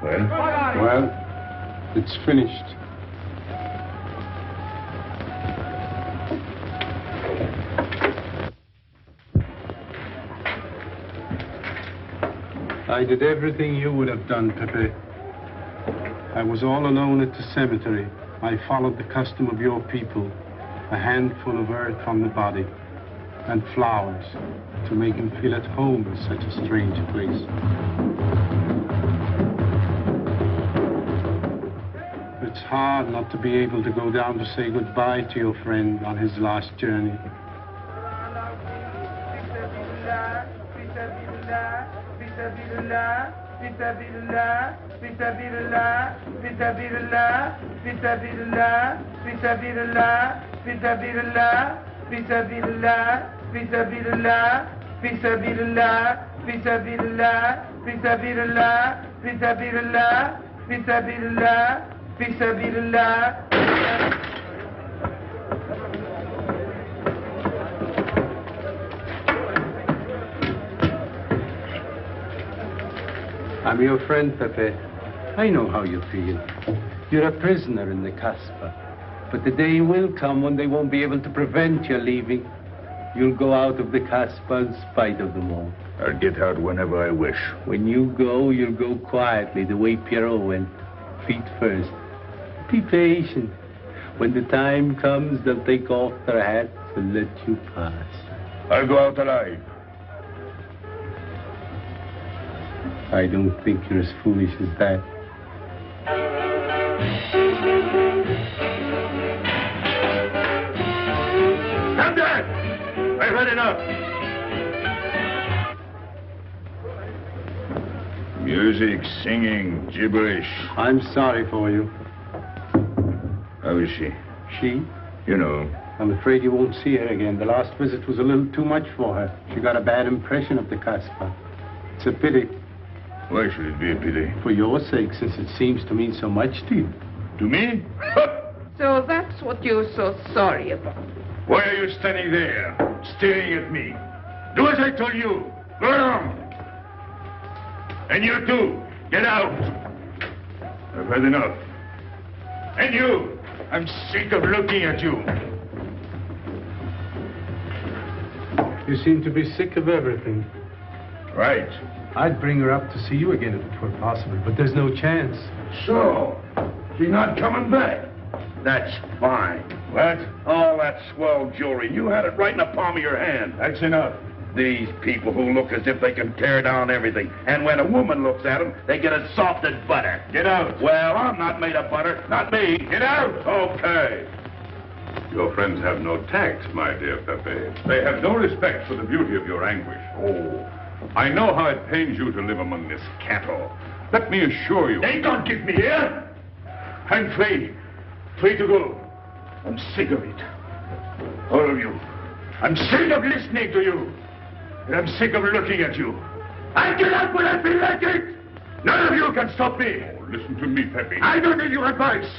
Well, it's finished. I did everything you would have done, Pepe. I was all alone at the cemetery. I followed the custom of your people, a handful of earth on the body. and flowers to make him feel at home in such a strange place. It's hard not to be able to go down to say goodbye to your friend on his last journey. I'm your friend, Pepe. I know how you feel. You're a prisoner in the Casbah. But the day will come when they won't be able to prevent your leaving. You'll go out of the Casbah in spite of them all. I'll get out whenever I wish. When you go, you'll go quietly, the way Pierrot went. Feet first. Be patient. When the time comes, they'll take off their hats and let you pass. I'll go out alive. I don't think you're as foolish as that. Come back! I've had enough. Music, singing, gibberish. I'm sorry for you. How is she? She? You know. I'm afraid you won't see her again. The last visit was a little too much for her. She got a bad impression of the Casbah. It's a pity. Why should it be a pity? For your sake, since it seems to mean so much to you. To me? So that's what you're so sorry about. Why are you standing there, staring at me? Do as I told you. Go on. And you too, get out. I've had enough. And you, I'm sick of looking at you. You seem to be sick of everything. Right. I'd bring her up to see you again if it were possible, but there's no chance. So, she's not coming back. That's fine. What? All that swell jewelry, you had it right in the palm of your hand. That's enough. These people who look as if they can tear down everything. And when a woman looks at them, they get as soft as butter. Get out. Well, I'm not made of butter. Not me. Get out. Okay. Your friends have no tact, my dear Pepe. They have no respect for the beauty of your anguish. Oh, I know how it pains you to live among this cattle. Let me assure you... They don't give me here. I'm free. Free to go. I'm sick of it. All of you. I'm sick of listening to you. And I'm sick of looking at you. I'll get out when I feel like it. None of you can stop me. Oh, listen to me, Pepe. I don't need your advice.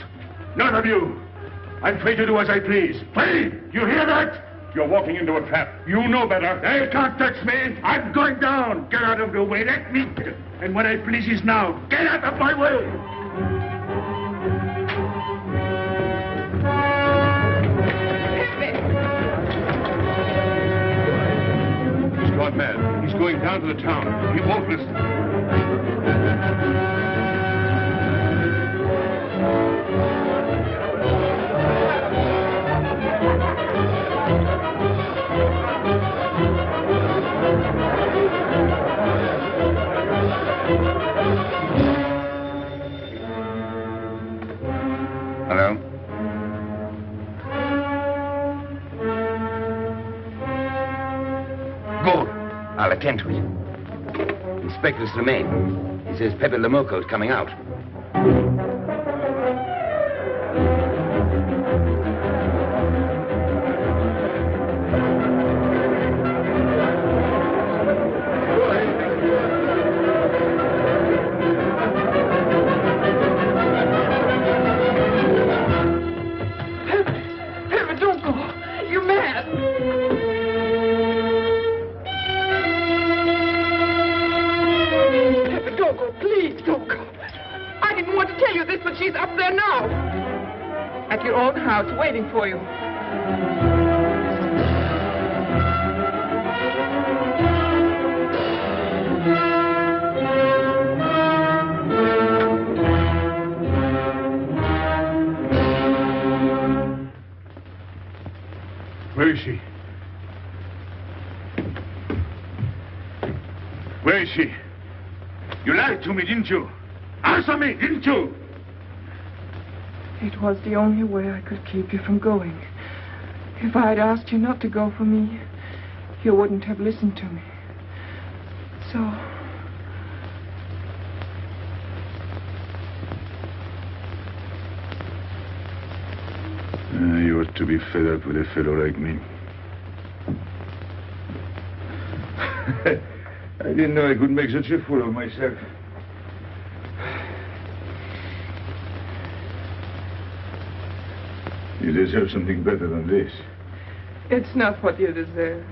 None of you. I'm free to do as I please. Free! You hear that? You're walking into a trap. You know better. They can't touch me. I'm going down. Get out of the way. Let me... And when I please is now. Get out of my way. He's gone mad. He's going down to the town. He won't listen. Hello? Good. I'll attend to it. Inspector Slemaine. He says Pepe Lamoco's coming out. Pepe, don't go. You're mad. Pepe, don't go. Please, don't go. I didn't want to tell you this, but she's up there now. At your own house, waiting for you. Where is she? Where is she? You lied to me, didn't you? Answer me, didn't you? It was the only way I could keep you from going. If I had asked you not to go for me, you wouldn't have listened to me. So... You ought to be fed up with a fellow like me. I didn't know I could make such a fool of myself. You deserve something better than this. It's not what you deserve.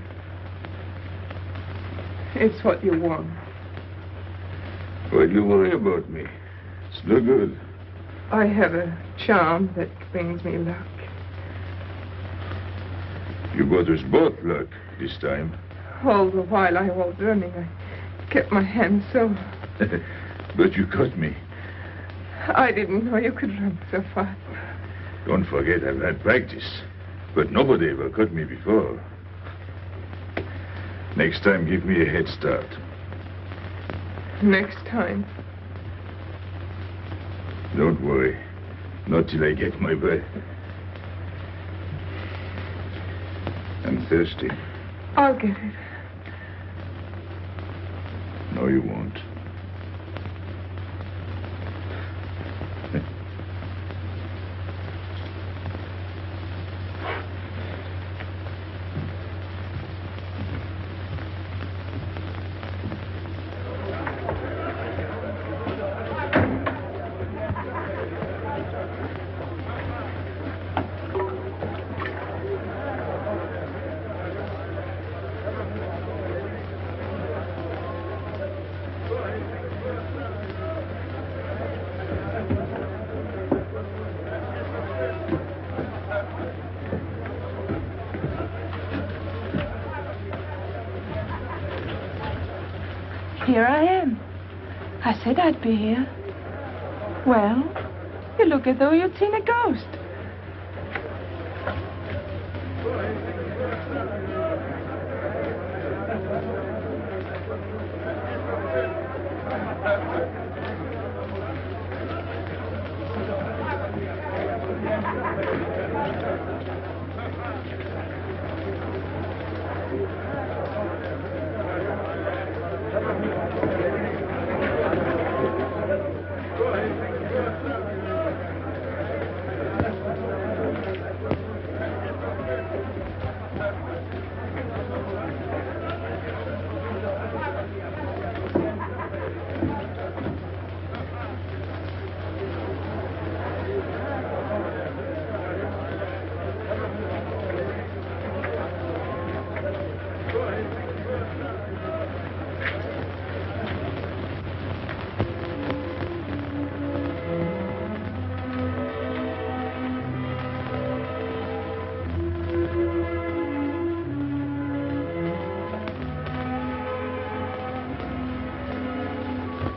It's what you want. Why'd you worry about me? It's no good. I have a charm that brings me luck. You brought us both luck this time. All the while I was running, I kept my hand so... But you caught me. I didn't know you could run so fast. Don't forget I've had practice. But nobody ever caught me before. Next time, give me a head start. Next time. Don't worry. Not till I get my breath. I'm thirsty. I'll get it. No, you won't. Here I am. I said I'd be here. Well, you look as though you'd seen a ghost.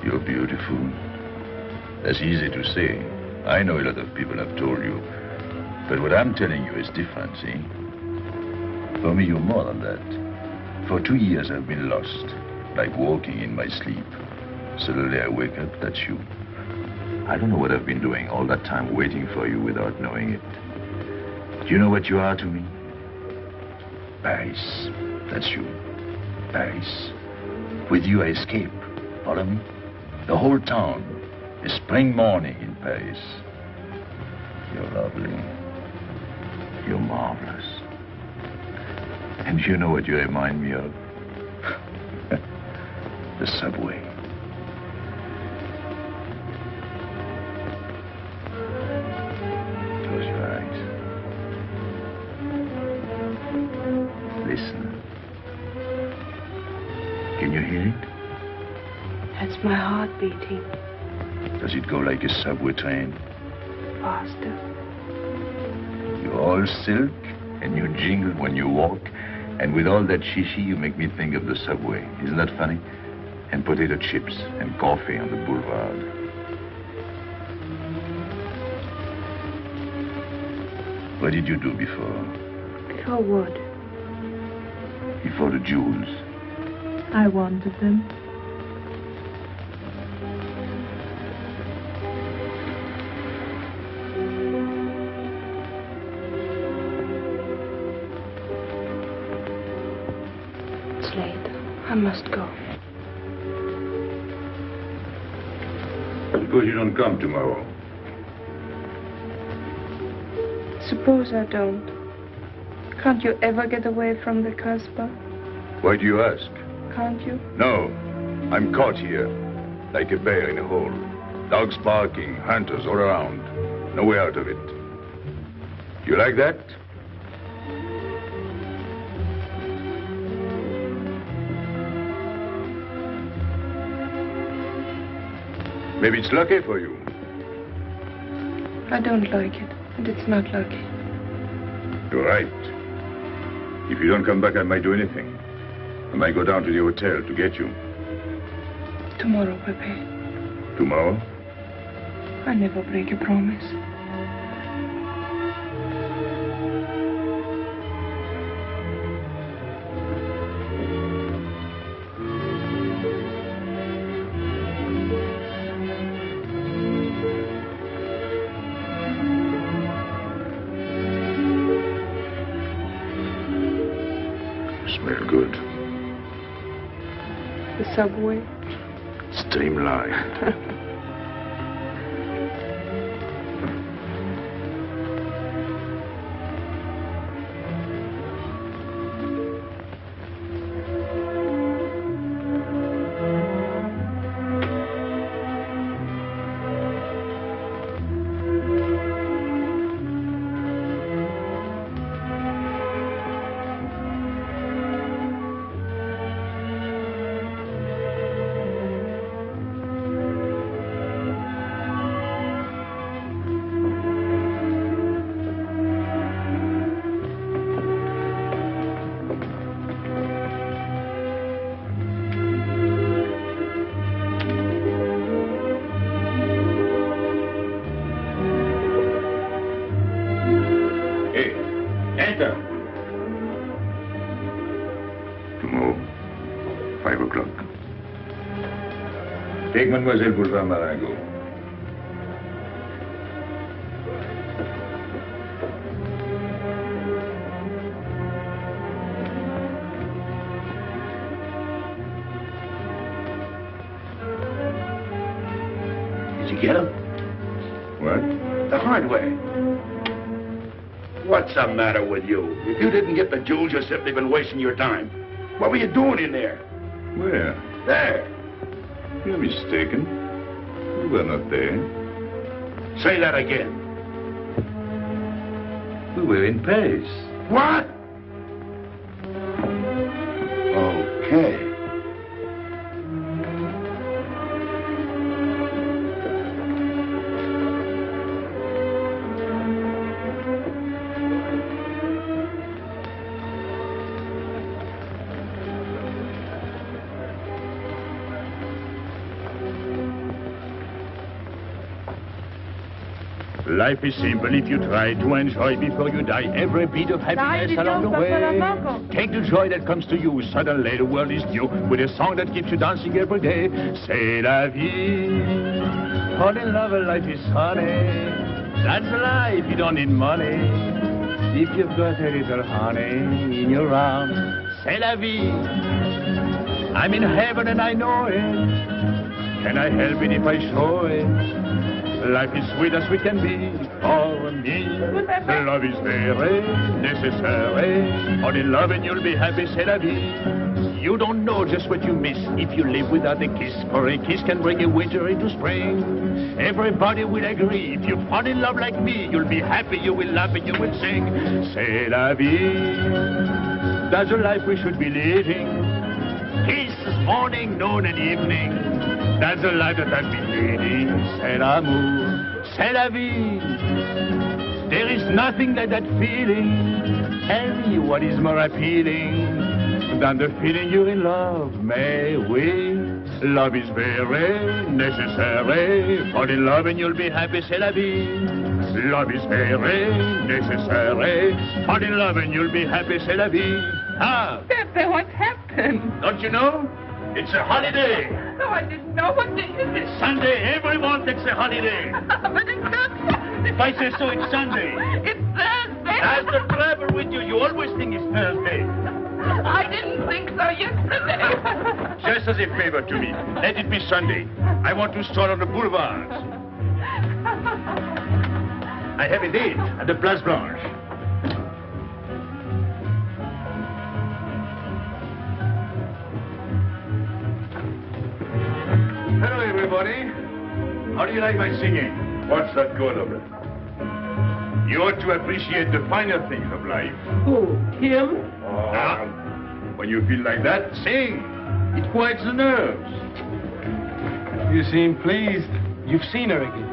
You're beautiful. That's easy to say. I know a lot of people have told you. But what I'm telling you is different, see? For me, you're more than that. For 2 years, I've been lost, like walking in my sleep. Suddenly, I wake up, that's you. I don't know what I've been doing all that time waiting for you without knowing it. Do you know what you are to me? Paris. That's you. Paris. With you, I escape. Follow me? The whole town. A spring morning in Paris. You're lovely. You're marvelous. And you know what you remind me of? The subway. Close your eyes. Listen. Can you hear it? That's my heart beating. Does it go like a subway train? Faster. You're all silk, and you jingle when you walk, and with all that shishi, you make me think of the subway. Isn't that funny? And potato chips and coffee on the boulevard. What did you do before? Before what? Before the jewels. I wanted them. must go. Suppose you don't come tomorrow. Suppose I don't. Can't you ever get away from the Casbah? Why do you ask? Can't you? No. I'm caught here, like a bear in a hole. Dogs barking, hunters all around. No way out of it. You like that? Maybe it's lucky for you. I don't like it, and it's not lucky. You're right. If you don't come back, I might do anything. I might go down to the hotel to get you. Tomorrow, Pepe. Tomorrow? I never break a promise. Smell good. The subway. Streamlined. Tomorrow, 5 o'clock. Take Mademoiselle Boulevard Marengo. Did you get him? What? The hardware. What's the matter with you? If you didn't get the jewels, you've simply been wasting your time. What were you doing in there? Where? There. You're mistaken. You were not there. Say that again. We were in Paris. What? Okay. Life is simple if you try to enjoy before you die every bit of happiness along the way. Take the joy that comes to you. Suddenly the world is new with a song that keeps you dancing every day. C'est la vie. Fall in love, life is funny. That's life, you don't need money. If you've got a little honey in your arms, c'est la vie. I'm in heaven and I know it. Can I help it if I show it? Life is sweet as sweet can be for me. Love is very necessary. Fall in love and you'll be happy, c'est la vie. You don't know just what you miss if you live without a kiss. For a kiss can bring a winter into spring. Everybody will agree. If you fall in love like me, you'll be happy, you will laugh and you will sing. C'est la vie. That's the life we should be living. Kiss morning, noon and evening. That's the life that I've been leading. C'est l'amour, c'est la vie. There is nothing like that feeling. Tell me what is more appealing than the feeling you're in love, may we? Love is very necessary. Fall in love and you'll be happy, c'est la vie. Love is very necessary. Fall in love and you'll be happy, c'est la vie. Ah! Pepe, what's happened? Don't you know? It's a holiday. No, I didn't know. What day is it? Sunday. Everyone takes a holiday. But it's not Sunday. If I say so, it's Sunday. It's Thursday. That's the trouble with you. You always think it's Thursday. I didn't think so yesterday. Just as a favor to me, let it be Sunday. I want to stroll on the boulevards. I have a date at the Place Blanche. Hello, everybody. How do you like my singing? What's that good of it? You ought to appreciate the finer things of life. Who? Him? When you feel like that, sing. It quiets the nerves. You seem pleased. You've seen her again.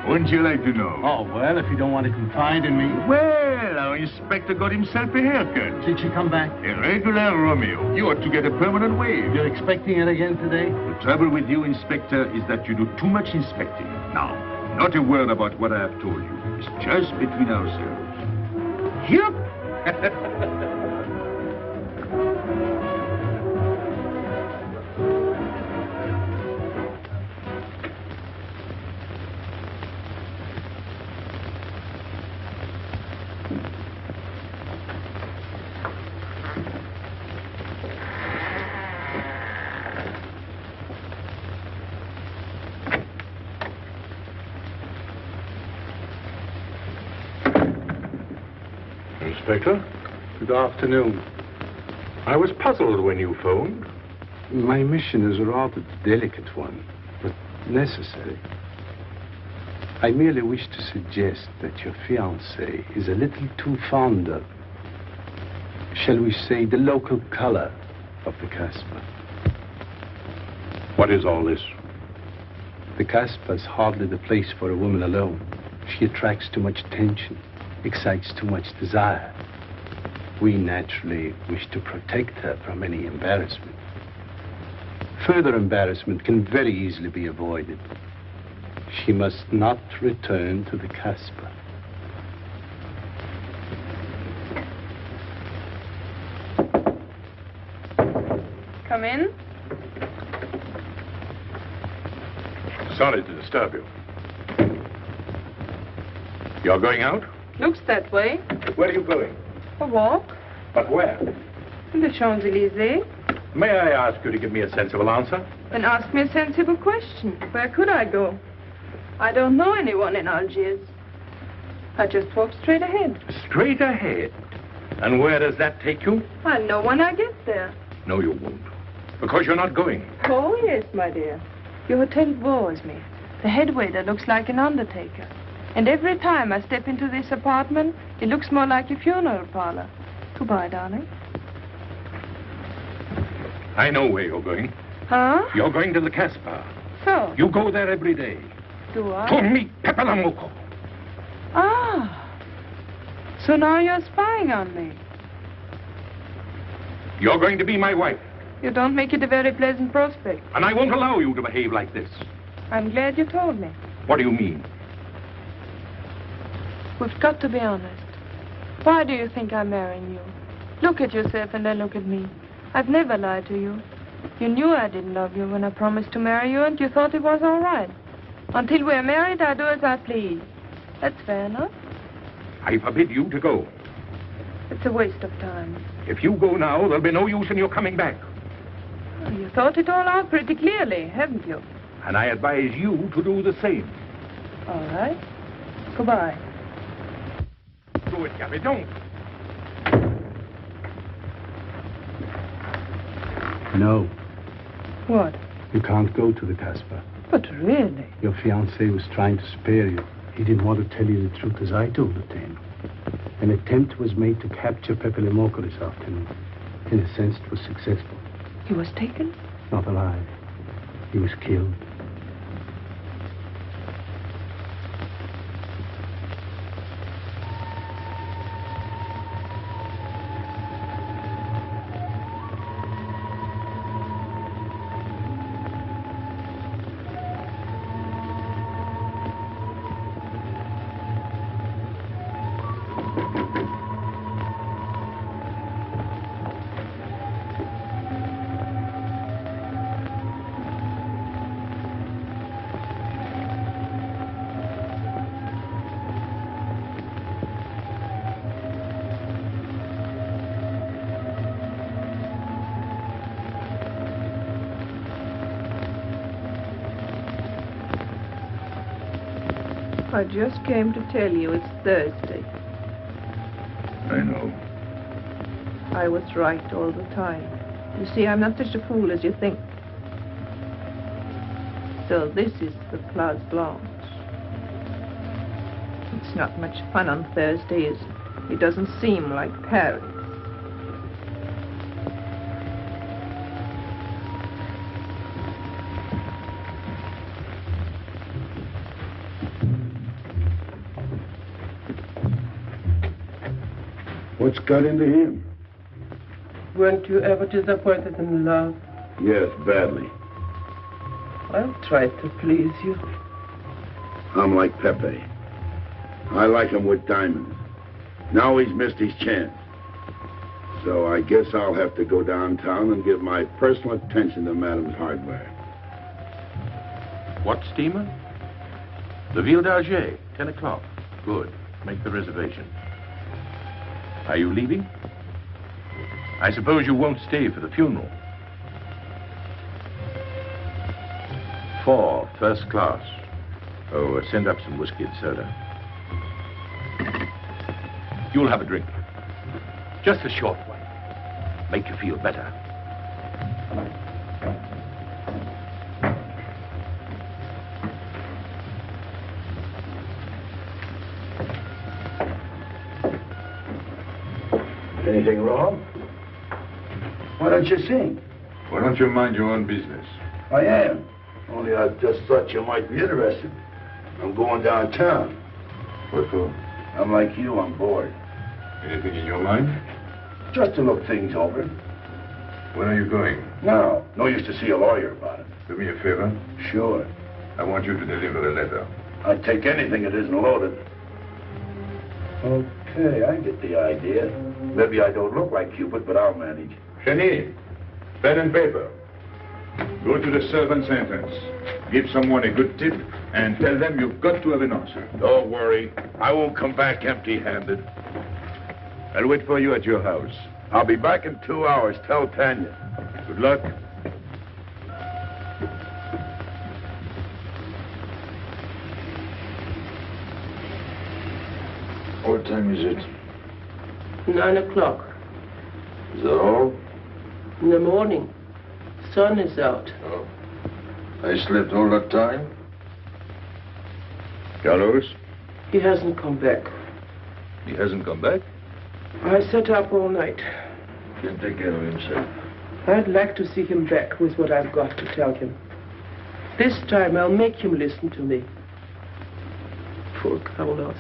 Wouldn't you like to know? Oh, well, if you don't want to confide in me. Well, our inspector got himself a haircut. Did she come back? A regular Romeo. You ought to get a permanent wave. You're expecting her again today? The trouble with you, Inspector, is that you do too much inspecting. Now, not a word about what I have told you. It's just between ourselves. Yep. Inspector? Good afternoon. I was puzzled when you phoned. My mission is a rather delicate one, but necessary. I merely wish to suggest that your fiancé is a little too fond of, shall we say, the local color of the Casbah. What is all this? The Casbah is hardly the place for a woman alone. She attracts too much attention, excites too much desire. We naturally wish to protect her from any embarrassment. Further embarrassment can very easily be avoided. She must not return to the Casbah. Come in. Sorry to disturb you. You're going out? Looks that way. Where are you going? A walk. But where? In the Champs-Élysées. May I ask you to give me a sensible answer? Then ask me a sensible question. Where could I go? I don't know anyone in Algiers. I just walk straight ahead. Straight ahead. And where does that take you? I'll know when I get there. No, you won't. Because you're not going. Oh, yes, my dear. Your hotel bores me. The head waiter looks like an undertaker. And every time I step into this apartment, it looks more like a funeral parlor. Goodbye, darling. I know where you're going. Huh? You're going to the Casbah. So? You go there every day. Do I? To meet Pepe Lamuco. Ah. So now you're spying on me. You're going to be my wife. You don't make it a very pleasant prospect. And I won't allow you to behave like this. I'm glad you told me. What do you mean? We've got to be honest. Why do you think I'm marrying you? Look at yourself and then look at me. I've never lied to you. You knew I didn't love you when I promised to marry you, and you thought it was all right. Until we're married, I do as I please. That's fair enough. I forbid you to go. It's a waste of time. If you go now, there'll be no use in your coming back. Oh, you thought it all out pretty clearly, haven't you? And I advise you to do the same. All right. Goodbye. Do it, Gabby, don't. No. What? You can't go to the Casbah. But really? Your fiancé was trying to spare you. He didn't want to tell you the truth as I told it to him. An attempt was made to capture Pepe Lamuco this afternoon. In a sense, it was successful. He was taken? Not alive. He was killed. I just came to tell you it's Thursday. I know. I was right all the time. You see, I'm not such a fool as you think. So this is the Place Blanche. It's not much fun on Thursday, is it? It doesn't seem like Paris. What's got into him? Weren't you ever disappointed in love? Yes, badly. I'll try to please you. I'm like Pepe. I like him with diamonds. Now he's missed his chance. So I guess I'll have to go downtown and give my personal attention to Madame's hardware. What steamer? The Ville d'Algiers, 10 o'clock. Good. Make the reservation. Are you leaving? I suppose you won't stay for the funeral. 4, first class. Oh, send up some whiskey and soda. You'll have a drink. Just a short one. Make you feel better. Anything wrong? Why don't you sing? Why don't you mind your own business? I am. Only I just thought you might be interested. I'm going downtown. What for? I'm like you, I'm bored. Anything in your mind? Just to look things over. When are you going? No use to see a lawyer about it. Do me a favor. Sure. I want you to deliver a letter. I'd take anything that isn't loaded. Okay, I get the idea. Maybe I don't look like Cupid, but I'll manage. Chenille, pen and paper. Go to the servant's entrance. Give someone a good tip and tell them you've got to have an answer. Don't worry. I won't come back empty-handed. I'll wait for you at your house. I'll be back in 2 hours. Tell Tanya. Good luck. What time is it? 9 o'clock. Is that all? In the morning. Sun is out. Oh. I slept all that time? Carlos? He hasn't come back. He hasn't come back? I sat up all night. He'll take care of himself. I'd like to see him back with what I've got to tell him. This time I'll make him listen to me. Poor Carlos.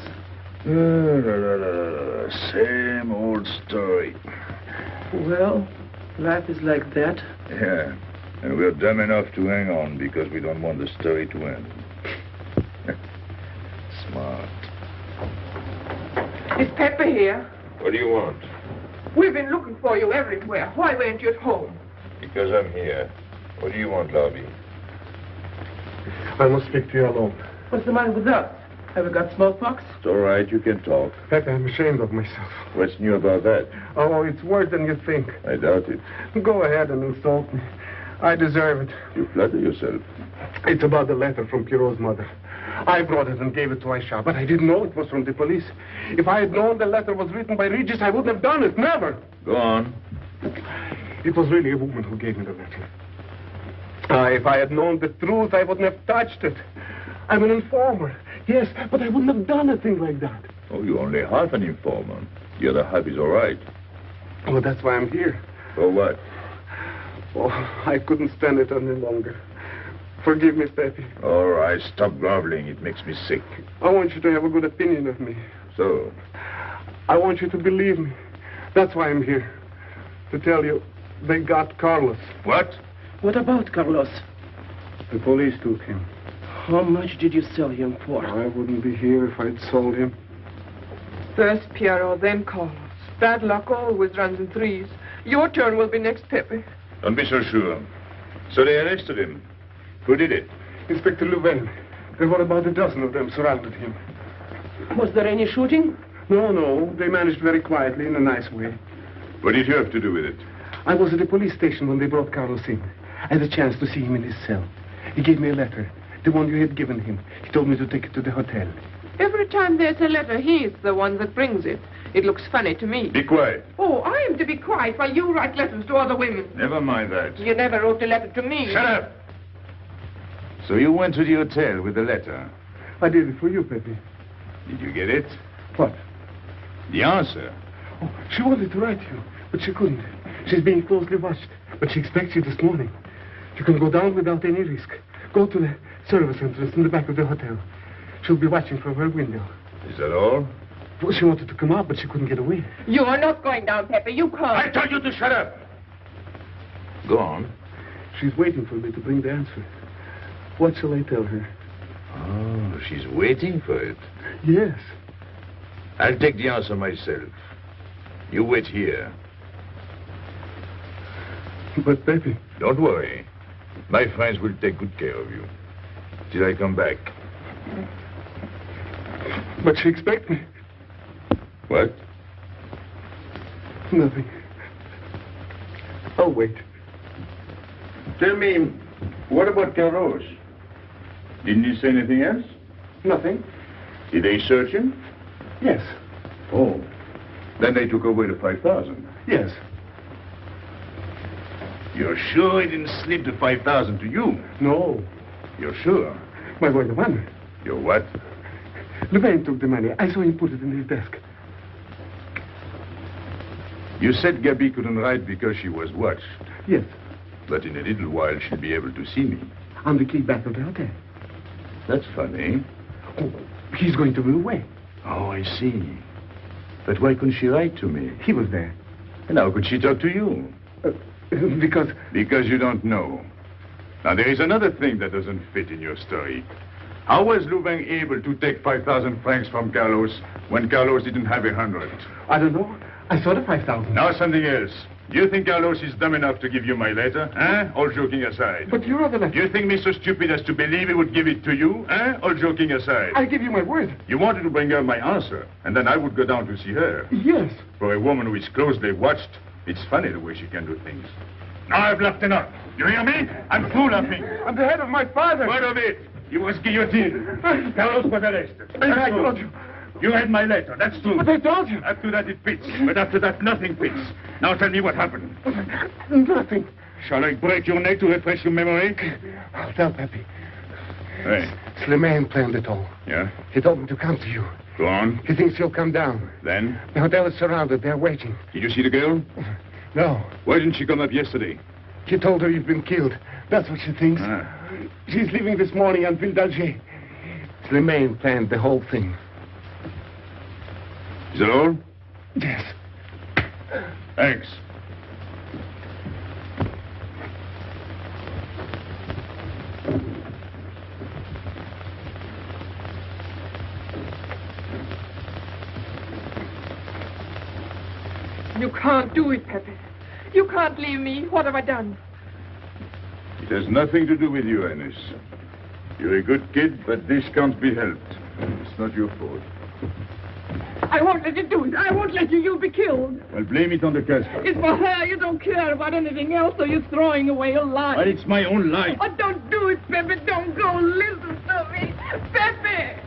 Same old story. Well, life is like that. Yeah, and we're dumb enough to hang on because we don't want the story to end. Smart. Is Pepper here? What do you want? We've been looking for you everywhere. Why weren't you at home? Because I'm here. What do you want, Lobby? I must speak to you alone. What's the matter with us? Have we got smallpox? It's all right, you can talk. Pepe, I'm ashamed of myself. What's new about that? Oh, it's worse than you think. I doubt it. Go ahead and insult me. I deserve it. You flatter yourself. It's about the letter from Pierrot's mother. I brought it and gave it to Aisha, but I didn't know it was from the police. If I had known the letter was written by Regis, I wouldn't have done it. Never. Go on. It was really a woman who gave me the letter. If I had known the truth, I wouldn't have touched it. I'm an informer. Yes, but I wouldn't have done a thing like that. Oh, you're only half an informer. The other half is all right. Well, that's why I'm here. For what? Oh, I couldn't stand it any longer. Forgive me, Pepe. All right, stop groveling. It makes me sick. I want you to have a good opinion of me. So? I want you to believe me. That's why I'm here. To tell you, they got Carlos. What? What about Carlos? The police took him. How much did you sell him for? I wouldn't be here if I'd sold him. First Pierrot, then Carlos. Bad luck always runs in threes. Your turn will be next, Pepe. Don't be so sure. So they arrested him. Who did it? Inspector Louvain. There were about a dozen of them surrounded him. Was there any shooting? No. They managed very quietly, in a nice way. What did you have to do with it? I was at the police station when they brought Carlos in. I had a chance to see him in his cell. He gave me a letter, the one you had given him. He told me to take it to the hotel. Every time there's a letter, he's the one that brings it. It looks funny to me. Be quiet. Oh, I am to be quiet while you write letters to other women. Never mind that. You never wrote a letter to me. Shut up! So you went to the hotel with the letter. I did it for you, Pepe. Did you get it? What? The answer. Oh, she wanted to write you, but she couldn't. She's being closely watched, but she expects you this morning. You can go down without any risk. Go to the service entrance in the back of the hotel. She'll be watching from her window. Is that all? Well, she wanted to come out, but she couldn't get away. You are not going down, Pepe. You can't. I told you to shut up. Go on. She's waiting for me to bring the answer. What shall I tell her? Oh, she's waiting for it. Yes. I'll take the answer myself. You wait here. But, Pepe... Don't worry. My friends will take good care of you. Till I come back. But she expects me. What? Nothing. I'll wait. Tell me, what about Carlos? Didn't he say anything else? Nothing. Did they search him? Yes. Oh. Then they took away the 5,000. Yes. You're sure he didn't slip the 5,000 to you? No. You're sure? My boy, the money. Your what? Levain took the money. I saw him put it in his desk. You said Gabby couldn't write because she was watched. Yes. But in a little while she'll be able to see me. On the key back of the hotel. That's funny. Oh, he's going to be away. Oh, I see. But why couldn't she write to me? He was there. And how could she talk to you? Because you don't know. Now, there is another thing that doesn't fit in your story. How was Louvain able to take 5,000 francs from Carlos when Carlos didn't have 100? I don't know. I saw the 5,000. Now, something else. Do you think Carlos is dumb enough to give you my letter? All joking aside. But you wrote the letter. You think me so stupid as to believe he would give it to you? All joking aside. I give you my word. You wanted to bring her my answer, and then I would go down to see her. Yes. For a woman who is closely watched, it's funny the way she can do things. Now I've laughed enough. You hear me? I'm through laughing. I'm the head of my father. What of it? He was guillotined. Carlos was arrested. I told you. You read my letter, that's true. But I told you. After that it fits, but after that nothing fits. Now tell me what happened. Nothing. Shall I break your neck to refresh your memory? I'll tell Pepe. Hey. Slimane planned it all. Yeah? He told me to come to you. Go on. He thinks you'll come down. Then? The hotel is surrounded. They're waiting. Did you see the girl? No. Why didn't she come up yesterday? He told her you've been killed. That's what she thinks. She's leaving this morning on Ville d'Alger. Slimane planned the whole thing. Is that all? Yes. Thanks. You can't do it, Pepe. You can't leave me. What have I done? It has nothing to do with you, Ines. You're a good kid, but this can't be helped. It's not your fault. I won't let you do it. I won't let you. You'll be killed. Well, blame it on the Casbah. It's for her. You don't care about anything else, so you're throwing away your life. Well, it's my own life. Oh, don't do it, Pepe. Don't go. Listen to me. Pepe!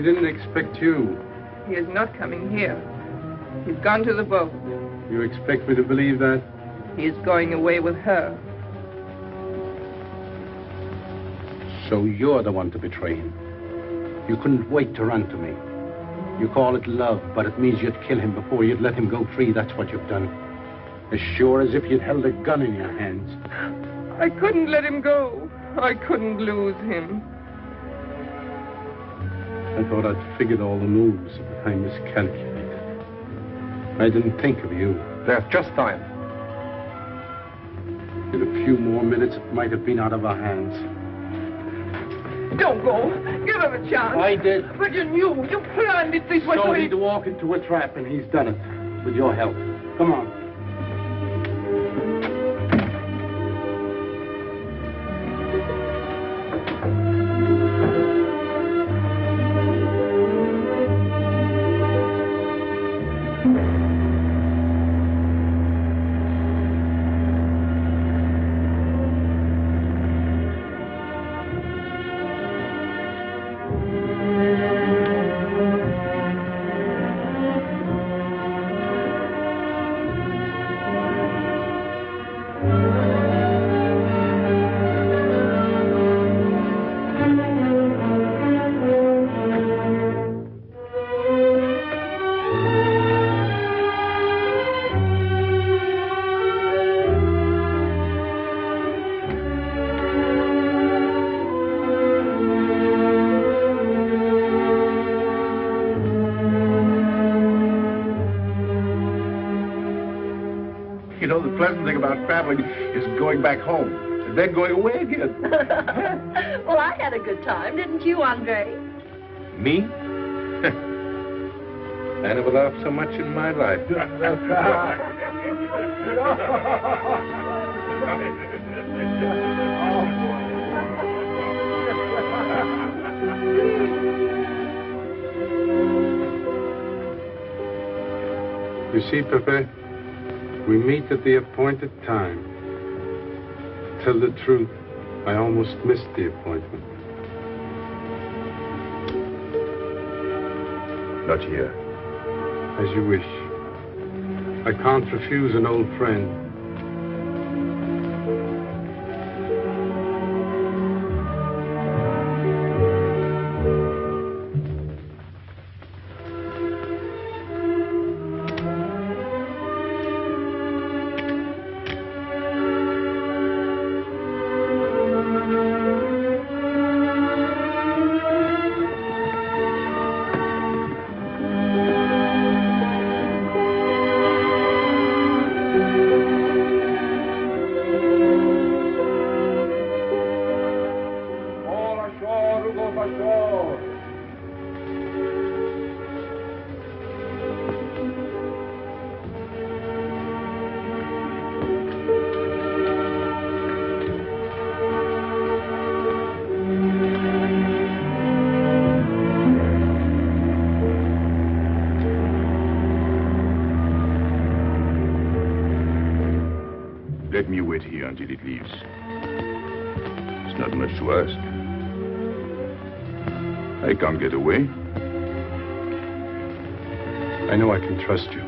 didn't expect you. He is not coming here. He's gone to the boat. You expect me to believe that? He is going away with her. So you're the one to betray him. You couldn't wait to run to me. You call it love, but it means you'd kill him before you'd let him go free. That's what you've done. As sure as if you'd held a gun in your hands. I couldn't let him go. I couldn't lose him. I thought I'd figured all the moves, but I miscalculated. I didn't think of you. There's just time. In a few more minutes, it might have been out of our hands. Don't go. Give him a chance. I did. But you knew. You planned it this way. So he'd walk into a trap, and he's done it. With your help. Come on. You know, the pleasant thing about traveling is going back home. And then going away again. Well, I had a good time, didn't you, Andre? Me? I never laughed so much in my life. You see, Pepe, we meet at the appointed time. To tell the truth, I almost missed the appointment. Not here. As you wish. I can't refuse an old friend. Let me wait here until it leaves. It's not much to ask. I can't get away. I know I can trust you.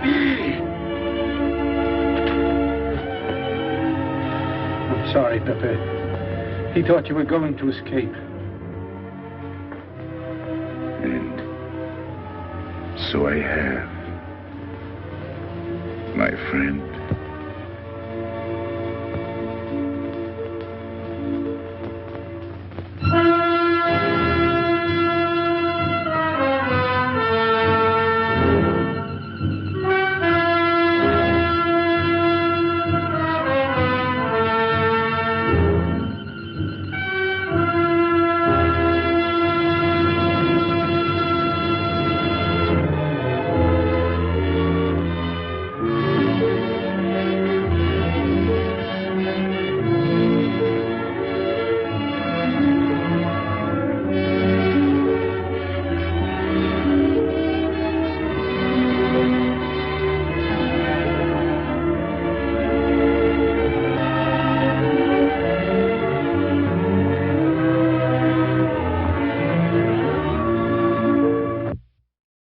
ami. I'm sorry, Pepe. He thought you were going to escape. And so I have, my friend.